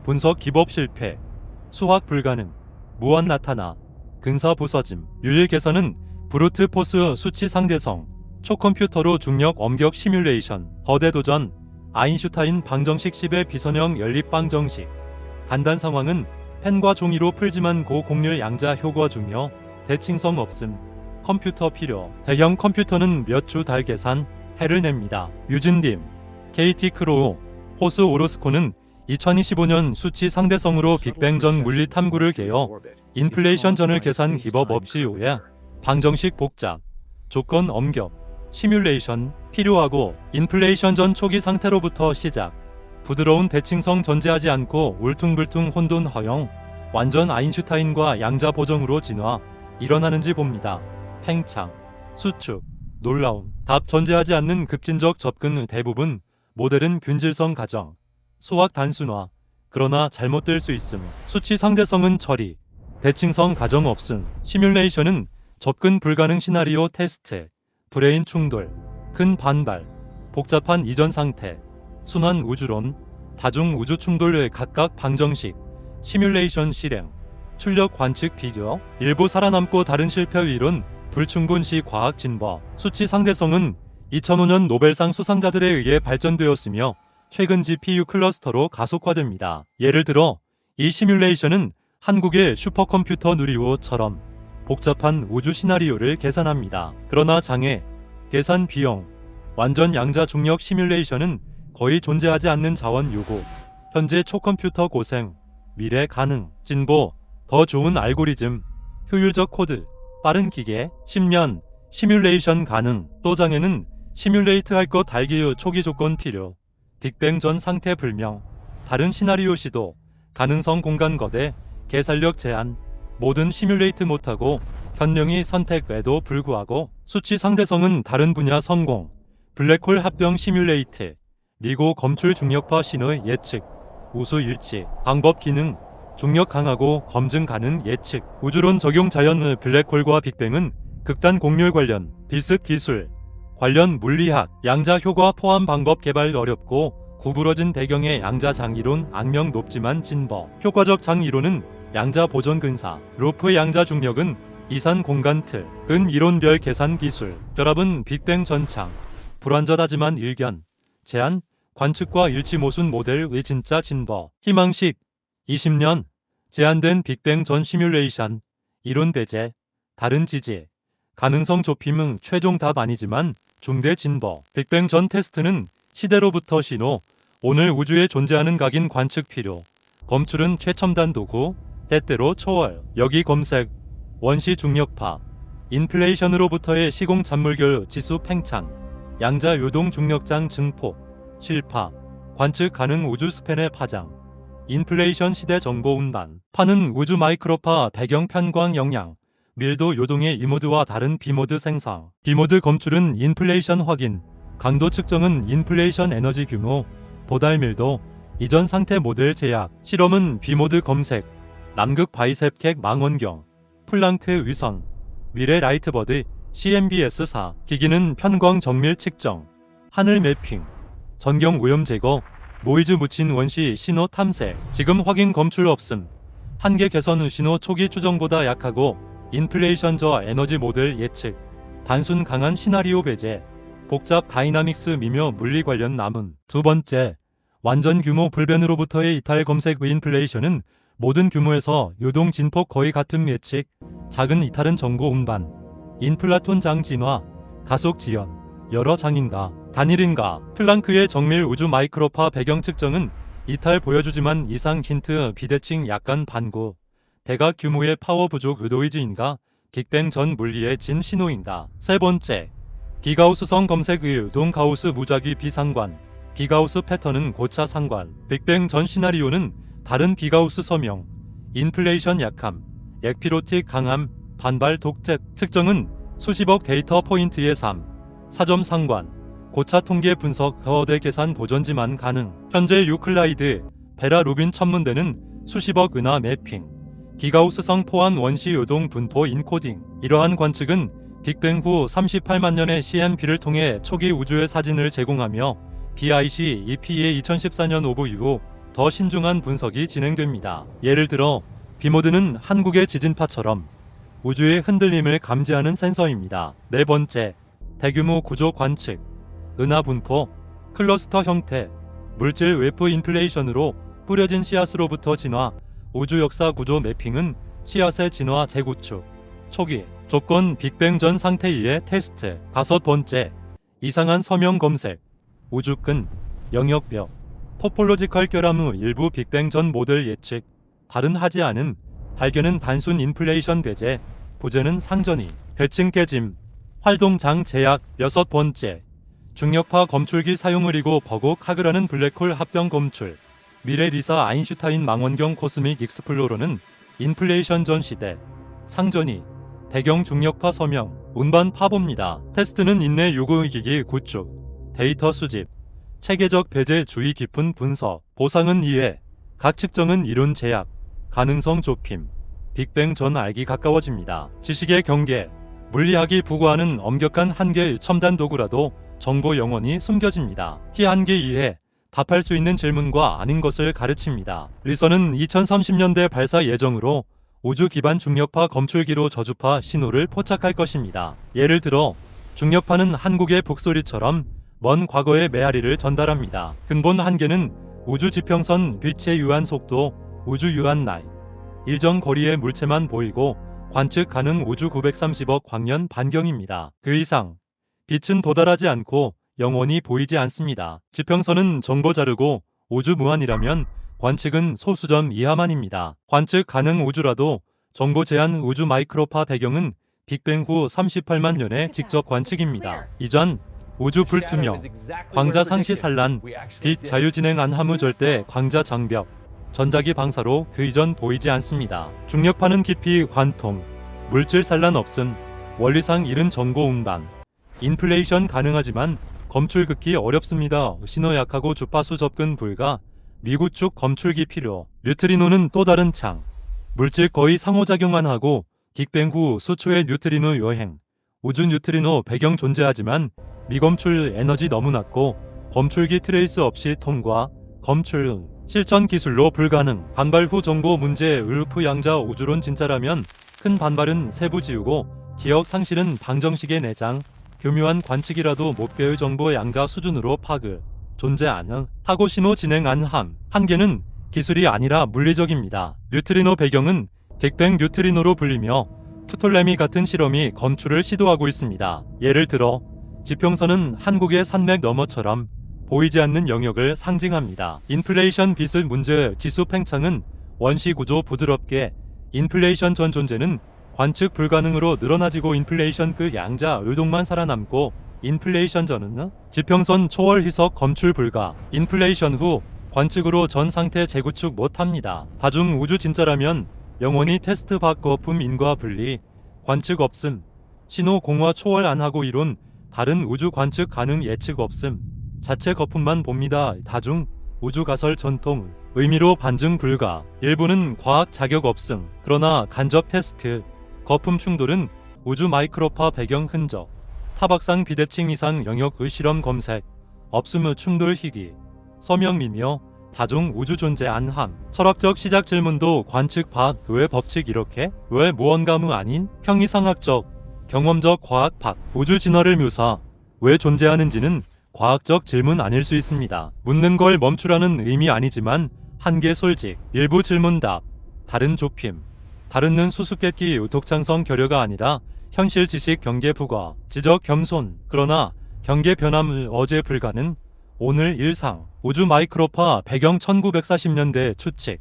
Speaker 1: 분석 기법 실패. 수학 불가능. 무한 나타나. 근사 부서짐. 유일 계산은 브루트 포스 수치 상대성. 초컴퓨터로 중력 엄격 시뮬레이션. 거대 도전. 아인슈타인 방정식 10의 비선형 연립 방정식. 간단 상황은 펜과 종이로 풀지만 고곡률 양자 효과 중요. 대칭성 없음. 컴퓨터 필요. 대형 컴퓨터는 몇 주 달 계산 해를 냅니다. 유진딤, KT 크로우, 포스 오로스코는 2025년 수치 상대성으로 빅뱅 전 물리 탐구를 개요. 인플레이션 전을 계산 기법 없이 오해. 방정식 복잡. 조건 엄격. 시뮬레이션 필요하고 인플레이션 전 초기 상태로부터 시작. 부드러운 대칭성 존재하지 않고 울퉁불퉁 혼돈 허용. 완전 아인슈타인과 양자 보정으로 진화. 일어나는지 봅니다. 팽창, 수축, 놀라움. 답 존재하지 않는 급진적 접근. 대부분 모델은 균질성 가정, 수학 단순화. 그러나 잘못될 수 있음. 수치 상대성은 처리, 대칭성 가정 없음. 시뮬레이션은 접근 불가능 시나리오 테스트, 브레인 충돌, 큰 반발, 복잡한 이전 상태, 순환 우주론, 다중 우주 충돌의 각각 방정식, 시뮬레이션 실행, 출력 관측 비교. 일부 살아남고 다른 실패 이론, 불충분 시 과학 진보. 수치 상대성은 2005년 노벨상 수상자들에 의해 발전되었으며 최근 GPU 클러스터로 가속화됩니다. 예를 들어 이 시뮬레이션은 한국의 슈퍼컴퓨터 누리호처럼 복잡한 우주 시나리오를 계산합니다. 그러나 장애, 계산 비용, 완전 양자 중력 시뮬레이션은 거의 존재하지 않는 자원 요구. 현재 초컴퓨터 고생, 미래 가능, 진보, 더 좋은 알고리즘, 효율적 코드, 빠른 기계, 10년, 시뮬레이션 가능. 또 장애는 시뮬레이트 할 것 알기의 초기 조건 필요, 빅뱅 전 상태 불명, 다른 시나리오 시도, 가능성 공간 거대, 계산력 제한. 모든 시뮬레이트 못하고 현명히 선택에도 불구하고 수치 상대성은 다른 분야 성공. 블랙홀 합병 시뮬레이트, 리고 검출 중력파 신호의 예측, 우수 일치, 방법 기능, 중력 강하고 검증 가능 예측. 우주론 적용 자연. 블랙홀과 빅뱅은 극단 곡률 관련, 비습 기술, 관련 물리학, 양자 효과 포함 방법 개발 어렵고 구부러진 배경의 양자 장이론 악명 높지만 진보. 효과적 장이론은 양자 보존 근사, 루프 양자 중력은 이산 공간 틀, 근 이론별 계산 기술. 결합은 빅뱅 전창, 불완전하지만 일견, 제한, 관측과 일치 모순 모델의 진짜 진보. 희망식, 20년, 제한된 빅뱅 전 시뮬레이션, 이론 배제, 다른 지지, 가능성 좁힘은 최종 답 아니지만 중대 진보. 빅뱅 전 테스트는 시대로부터 신호, 오늘 우주에 존재하는 각인 관측 필요, 검출은 최첨단 도구, 때때로 초월, 여기 검색, 원시 중력파, 인플레이션으로부터의 시공 잔물결 지수 팽창, 양자 요동 중력장 증폭, 실파, 관측 가능 우주 스팬의 파장, 인플레이션 시대 정보 운반, 파는 우주 마이크로파 배경 편광 영향, 밀도 요동의 E모드와 다른 B모드 생성, B모드 검출은 인플레이션 확인, 강도 측정은 인플레이션 에너지 규모, 도달 밀도, 이전 상태 모델 제약, 실험은 B모드 검색, 남극 바이셉객 망원경, 플랑크 위성, 미래 라이트버드, CMBS4, 기기는 편광 정밀 측정, 하늘 매핑, 전경 오염 제거, 노이즈 묻힌 원시 신호 탐색, 지금 확인 검출 없음, 한계 개선 후 신호 초기 추정보다 약하고 인플레이션 저 에너지 모델 예측, 단순 강한 시나리오 배제, 복잡 다이나믹스 미묘 물리 관련 남음. 두 번째, 완전 규모 불변으로부터의 이탈 검색 후 인플레이션은 모든 규모에서 요동 진폭 거의 같은 예측, 작은 이탈은 정보 운반, 인플라톤 장 진화, 가속 지연, 여러 장인가, 단일인가, 플랑크의 정밀 우주 마이크로파 배경 측정은 이탈 보여주지만 이상 힌트 비대칭 약간 반구, 대각 규모의 파워 부족 의도의지인가, 빅뱅 전 물리의 진 신호인가. 세 번째, 비가우스성 검색 의 요동 가우스 무작위 비상관, 비가우스 패턴은 고차 상관, 빅뱅 전 시나리오는 다른 비가우스 서명, 인플레이션 약함, 액피로틱 강함, 반발 독재, 측정은 수십억 데이터 포인트의 3, 4점 상관, 고차 통계 분석 거대 계산 보존지만 가능. 현재 유클라이드, 베라 루빈 천문대는 수십억 은하 매핑, 비가우스성 포함 원시 요동 분포 인코딩. 이러한 관측은 빅뱅 후 38만 년의 CMB를 통해 초기 우주의 사진을 제공하며 BIC EP의 2014년 오브 이후 더 신중한 분석이 진행됩니다. 예를 들어 B모드는 한국의 지진파처럼 우주의 흔들림을 감지하는 센서입니다. 네 번째, 대규모 구조 관측, 은하 분포, 클러스터 형태, 물질 웨프 인플레이션으로 뿌려진 씨앗으로부터 진화, 우주 역사 구조 매핑은 씨앗의 진화 재구축, 초기, 조건 빅뱅 전 상태의 테스트. 다섯 번째, 이상한 서명 검색, 우주끈, 영역벽, 토폴로지컬 결함 후 일부 빅뱅 전 모델 예측, 다른 하지 않음, 발견은 단순 인플레이션 배제, 부재는 상전이, 대칭 깨짐, 활동장 제약. 여섯 번째, 중력파 검출기 사용 의리고 버고 카그라는 블랙홀 합병 검출, 미래 리사 아인슈타인 망원경 코스믹 익스플로러는 인플레이션 전 시대, 상전이, 대경 중력파 서명, 운반 파보입니다. 테스트는 인내 요구 기기 구축, 데이터 수집, 체계적 배제 주의 깊은 분석, 보상은 이해, 각 측정은 이론 제약, 가능성 좁힘, 빅뱅 전 알기 가까워집니다. 지식의 경계, 물리학이 부과하는 엄격한 한계의 첨단 도구라도 정보 영원히 숨겨집니다. T 한계 이해, 답할 수 있는 질문과 아닌 것을 가르칩니다. 리서는 2030년대 발사 예정으로 우주 기반 중력파 검출기로 저주파 신호를 포착할 것입니다. 예를 들어 중력파는 한국의 북소리처럼 먼 과거의 메아리를 전달합니다. 근본 한계는 우주 지평선 빛의 유한 속도, 우주 유한 나이, 일정 거리의 물체만 보이고 관측 가능 우주 930억 광년 반경입니다. 그 이상 빛은 도달하지 않고 영원히 보이지 않습니다. 지평선은 정보 자르고 우주 무한이라면 관측은 소수점 이하만입니다. 관측 가능 우주라도 정보 제한 우주 마이크로파 배경은 빅뱅 후 38만 년의 직접 관측입니다. 이전 우주 불투명, 광자 상시 산란, 빛 자유 진행한 함의 절대 광자 장벽, 전자기 방사로 그 이전 보이지 않습니다. 중력파는 깊이 관통, 물질 산란 없음, 원리상 이른 정보 운반, 인플레이션 가능하지만 검출 극히 어렵습니다. 신호 약하고 주파수 접근 불가, 미구축 검출기 필요. 뉴트리노는 또 다른 창, 물질 거의 상호작용만 하고 빅뱅 후 수초의 뉴트리노 여행, 우주 뉴트리노 배경 존재하지만 미검출 에너지 너무 낮고 검출기 트레이스 없이 통과, 검출 실전 기술로 불가능. 반발 후 정보 문제 울프 양자 우주론 진짜라면 큰 반발은 세부 지우고 기억 상실은 방정식의 내장, 교묘한 관측이라도 목표의 정보 양자 수준으로 파급, 존재 안 하고 신호 진행한 함. 한계는 기술이 아니라 물리적입니다. 뉴트리노 배경은 빅뱅 뉴트리노로 불리며 프톨레미 같은 실험이 검출을 시도하고 있습니다. 예를 들어 지평선은 한국의 산맥 너머처럼 보이지 않는 영역을 상징합니다. 인플레이션 빛의 문제 지수 팽창은 원시 구조 부드럽게 인플레이션 전 존재는 관측 불가능으로 늘어나지고 인플레이션 그 양자 요동만 살아남고 인플레이션 전은 지평선 초월 희석 검출 불가. 인플레이션 후 관측으로 전 상태 재구축 못합니다. 다중 우주 진짜라면 영원히 테스트 받 거품 인과 분리 관측 없음. 신호 공화 초월 안 하고 이론 다른 우주 관측 가능 예측 없음. 자체 거품만 봅니다. 다중 우주 가설 전통 의미로 반증 불가. 일부는 과학 자격 없음. 그러나 간접 테스트 거품 충돌은 우주 마이크로파 배경 흔적 타박상 비대칭 이상 영역의 실험 검색 없음의 충돌 희귀 서명미며 다중 우주 존재 안함. 철학적 시작 질문도 관측 박 왜 법칙 이렇게 왜 무언가무 아닌 형이상학적 경험적 과학 박 우주 진화를 묘사 왜 존재하는지는 과학적 질문 아닐 수 있습니다. 묻는 걸 멈추라는 의미 아니지만 한계 솔직 일부 질문답 다른 좁힘 다른는 수수께끼 독창성 결여가 아니라 현실 지식 경계 부과 지적 겸손. 그러나 경계 변함을 어제 불가능 오늘 일상 우주 마이크로파 배경 1940년대 추측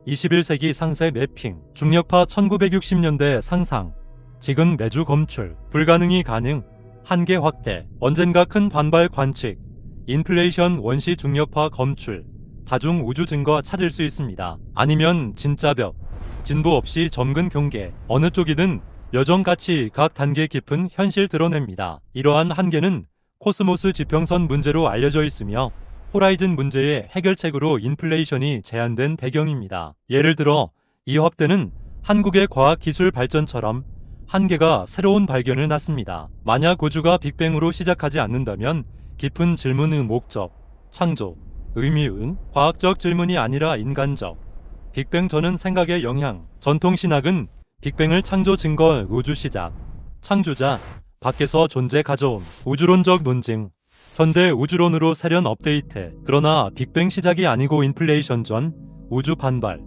Speaker 1: 21세기 상세 매핑 중력파 1960년대 상상 지금 매주 검출 불가능이 가능 한계 확대 언젠가 큰 반발 관측 인플레이션 원시 중력파 검출 다중 우주 증거 찾을 수 있습니다. 아니면 진짜 벽 진보 없이 점근 경계 어느 쪽이든 여정같이 각 단계 깊은 현실 드러냅니다. 이러한 한계는 코스모스 지평선 문제로 알려져 있으며 호라이즌 문제의 해결책으로 인플레이션이 제한된 배경입니다. 예를 들어 이 확대는 한국의 과학기술 발전처럼 한계가 새로운 발견을 낳습니다. 만약 우주가 빅뱅으로 시작하지 않는다면 깊은 질문의 목적, 창조, 의미은 과학적 질문이 아니라 인간적. 빅뱅 전은 생각의 영향, 전통신학은 빅뱅을 창조 증거 우주 시작, 창조자, 밖에서 존재 가져옴, 우주론적 논증, 현대 우주론으로 세련 업데이트. 그러나 빅뱅 시작이 아니고 인플레이션 전, 우주 반발,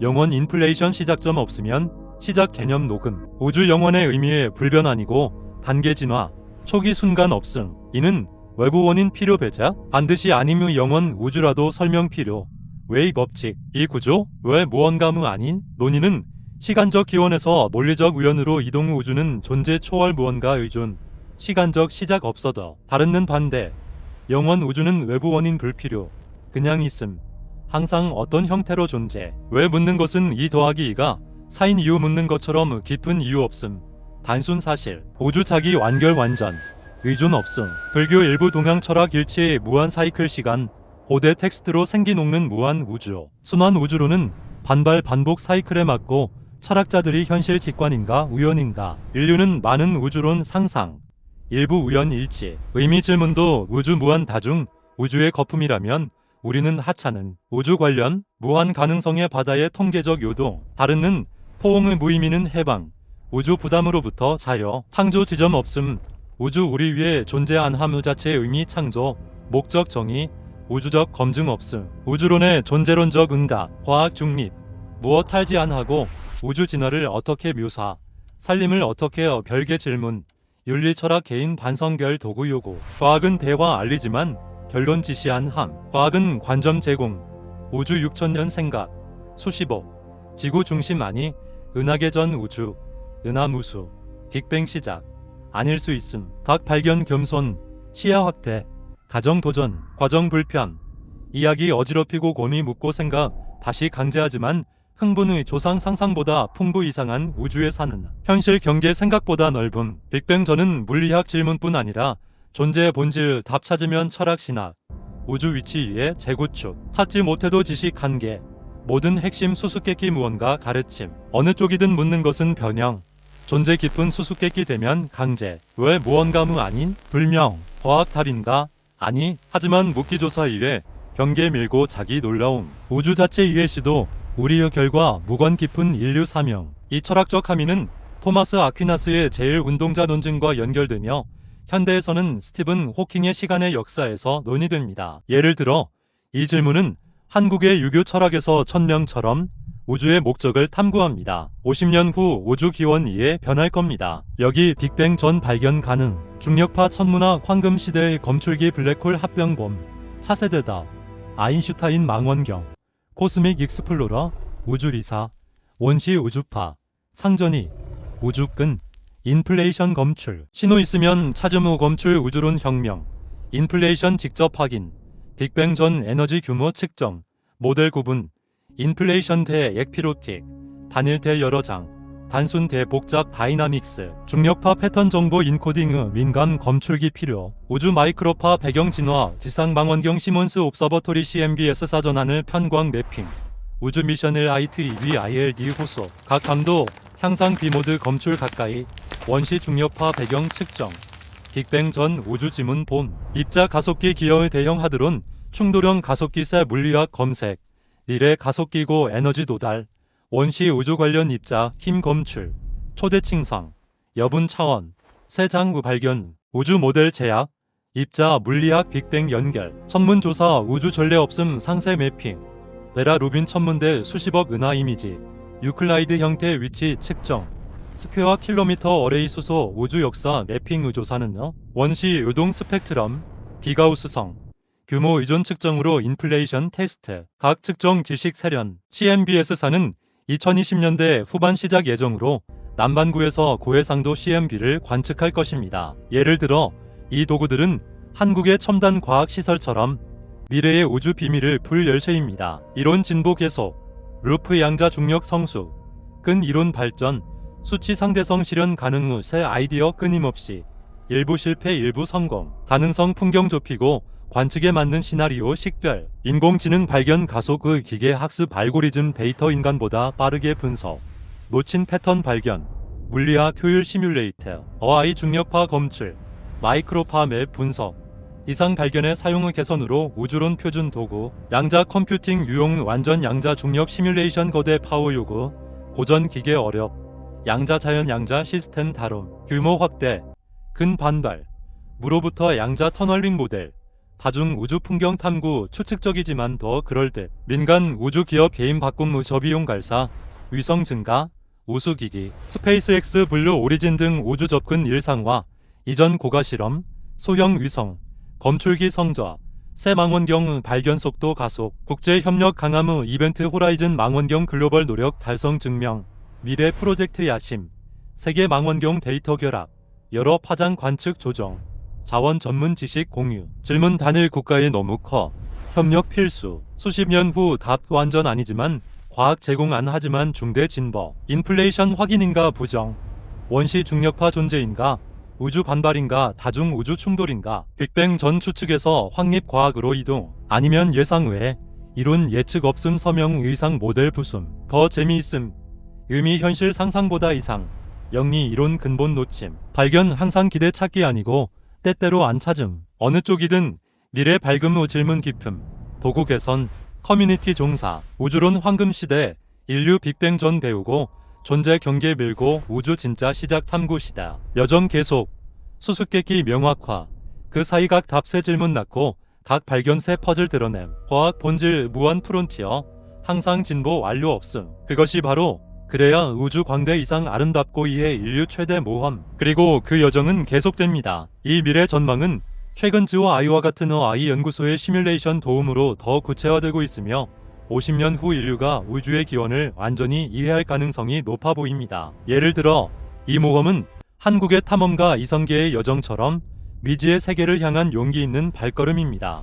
Speaker 1: 영원 인플레이션 시작점 없으면 시작 개념 녹음, 우주 영원의 의미의 불변 아니고 단계 진화, 초기 순간 없음. 이는 외부 원인 필요 배자, 반드시 아니면 영원 우주라도 설명 필요. 왜 이 법칙, 이 구조, 왜 무언가무 아닌 논의는 시간적 기원에서 논리적 우연으로 이동 후 우주는 존재 초월 무언가 의존, 시간적 시작 없어도 다른는 반대, 영원 우주는 외부 원인 불필요, 그냥 있음, 항상 어떤 형태로 존재. 왜 묻는 것은 이 더하기 2가 사인 이유 묻는 것처럼 깊은 이유 없음, 단순 사실, 우주 자기 완결 완전, 의존 없음. 불교 일부 동양 철학 일치의 무한 사이클 시간, 고대 텍스트로 생기 녹는 무한 우주. 순환 우주론은 반발 반복 사이클에 맞고 철학자들이 현실 직관인가 우연인가. 인류는 많은 우주론 상상, 일부 우연 일치. 의미 질문도 우주 무한 다중, 우주의 거품이라면 우리는 하찮은 우주 관련 무한 가능성의 바다의 통계적 요동. 다른는 포옹의 무의미는 해방, 우주 부담으로부터 자유, 창조 지점 없음. 우주 우리 위에 존재 안함 자체의 의미 창조, 목적 정의, 우주적 검증 없음. 우주론의 존재론적 응답, 과학 중립, 무엇 탈지 안하고 우주 진화를 어떻게 묘사, 살림을 어떻게 별개 질문, 윤리 철학 개인 반성별 도구 요구. 과학은 대화 알리지만 결론 지시한 함. 과학은 관점 제공, 우주 6천년 생각, 수십억, 지구 중심 아니, 은하계 전 우주, 은하무수, 빅뱅 시작, 아닐 수 있음. 각 발견 겸손, 시야 확대, 가정 도전, 과정 불편, 이야기 어지럽히고 고미 묻고 생각, 다시 강제하지만 흥분의 조상 상상보다 풍부 이상한 우주에 사는 현실 경계 생각보다 넓음. 빅뱅 전은 물리학 질문뿐 아니라 존재의 본질 답 찾으면 철학 신학, 우주 위치 위에 재구축, 찾지 못해도 지식 한계, 모든 핵심 수수께끼 무언가 가르침. 어느 쪽이든 묻는 것은 변형, 존재 깊은 수수께끼 되면 강제. 왜 무언가무 아닌 불명, 과학 답인가? 아니. 하지만 묻기조사 이외 경계 밀고 자기 놀라움, 우주 자체 이외 시도, 우리의 결과 무건 깊은 인류 사명. 이 철학적 함의는 토마스 아퀴나스의 제일 운동자 논증과 연결되며 현대에서는 스티븐 호킹의 시간의 역사에서 논의됩니다. 예를 들어 이 질문은 한국의 유교 철학에서 천명처럼 우주의 목적을 탐구합니다. 50년 후 우주 기원 이해 변할 겁니다. 여기 빅뱅 전 발견 가능, 중력파 천문학 황금 시대의 검출기 블랙홀 합병범, 차세대다, 아인슈타인 망원경, 코스믹 익스플로러, 우주리사, 원시 우주파, 상전이, 우주끈, 인플레이션 검출, 신호 있으면 찾음 후 검출 우주론 혁명, 인플레이션 직접 확인, 빅뱅 전 에너지 규모 측정, 모델 구분, 인플레이션 대 액피로틱, 단일 대 여러 장, 단순 대 복잡 다이나믹스, 중력파 패턴 정보 인코딩 민감 검출기 필요, 우주 마이크로파 배경 진화, 지상망원경 시몬스 옵서버토리 CMBS 사전하늘 편광 매핑, 우주 미션을 ITV ILD 후속, 각 감도, 향상 비모드 검출 가까이, 원시 중력파 배경 측정, 빅뱅 전 우주 지문 봄, 입자 가속기 기어의 대형 하드론, 충돌형 가속기세 물리학 검색, 리레 가속기고 에너지 도달, 원시 우주 관련 입자 힘 검출, 초대 칭상, 여분 차원, 새 장구 발견, 우주 모델 제약, 입자 물리학 빅뱅 연결, 천문조사 우주 전례 없음 상세 매핑, 베라 루빈 천문대 수십억 은하 이미지, 유클라이드 형태 위치 측정, 스퀘어 킬로미터 어레이 수소 우주 역사 매핑 의조사는 원시 요동 스펙트럼, 비가우스성, 규모 의존 측정으로 인플레이션 테스트, 각 측정 지식 세련, CMBS사는 2020년대 후반 시작 예정으로 남반구에서 고해상도 CMB를 관측할 것입니다. 예를 들어 이 도구들은 한국의 첨단 과학시설처럼 미래의 우주 비밀을 풀 열쇠입니다. 이론 진보 계속, 루프 양자 중력 성수, 끈 이론 발전, 수치 상대성 실현 가능 후 새 아이디어 끊임없이 일부 실패 일부 성공, 가능성 풍경 좁히고 관측에 맞는 시나리오 식별, 인공지능 발견 가속 기계 학습 알고리즘 데이터 인간보다 빠르게 분석, 놓친 패턴 발견, 물리학 효율 시뮬레이터, 어아이 중력파 검출, 마이크로파 맵 분석, 이상 발견의 사용의 개선으로 우주론 표준 도구, 양자 컴퓨팅 유용 완전 양자 중력 시뮬레이션 거대 파워 요구, 고전 기계 어렵, 양자 자연 양자 시스템 다룸, 규모 확대, 근 반발, 무로부터 양자 터널링 모델, 다중 우주 풍경 탐구 추측적이지만 더 그럴듯, 민간 우주 기업 개인 바꿈 저비용 갈사, 위성 증가, 우수기기, 스페이스X 블루 오리진 등 우주 접근 일상화, 이전 고가 실험, 소형 위성, 검출기 성좌, 새 망원경 발견 속도 가속, 국제 협력 강함 이벤트 호라이즌 망원경 글로벌 노력 달성 증명, 미래 프로젝트 야심, 세계 망원경 데이터 결합, 여러 파장 관측 조정, 자원 전문 지식 공유, 질문 단일 국가에 너무 커, 협력 필수, 수십 년 후 답 완전 아니지만 과학 제공 안 하지만 중대 진보, 인플레이션 확인인가 부정, 원시 중력파 존재인가, 우주 반발인가 다중 우주 충돌인가, 빅뱅 전 추측에서 확립 과학으로 이동, 아니면 예상 외, 이론 예측 없음 서명 의상 모델 부숨, 더 재미있음, 의미 현실 상상보다 이상, 영리 이론 근본 놓침, 발견 항상 기대 찾기 아니고 때때로 안 찾음, 어느 쪽이든 미래 밝음 후 질문 깊음, 도구 개선, 커뮤니티 종사, 우주론 황금시대, 인류 빅뱅 전 배우고 존재 경계 밀고 우주 진짜 시작 탐구 시다, 여정 계속, 수수께끼 명확화, 그 사이 각 답세 질문 낳고 각 발견새 퍼즐 드러냄, 과학 본질 무한 프론티어, 항상 진보 완료 없음, 그것이 바로 그래야 우주 광대 이상 아름답고 이해 인류 최대 모험, 그리고 그 여정은 계속됩니다. 이 미래 전망은 최근 즈와 아이와 같은 어아이 연구소의 시뮬레이션 도움으로 더 구체화되고 있으며 50년 후 인류가 우주의 기원을 완전히 이해할 가능성이 높아 보입니다. 예를 들어 이 모험은 한국의 탐험가 이성계의 여정처럼 미지의 세계를 향한 용기 있는 발걸음입니다.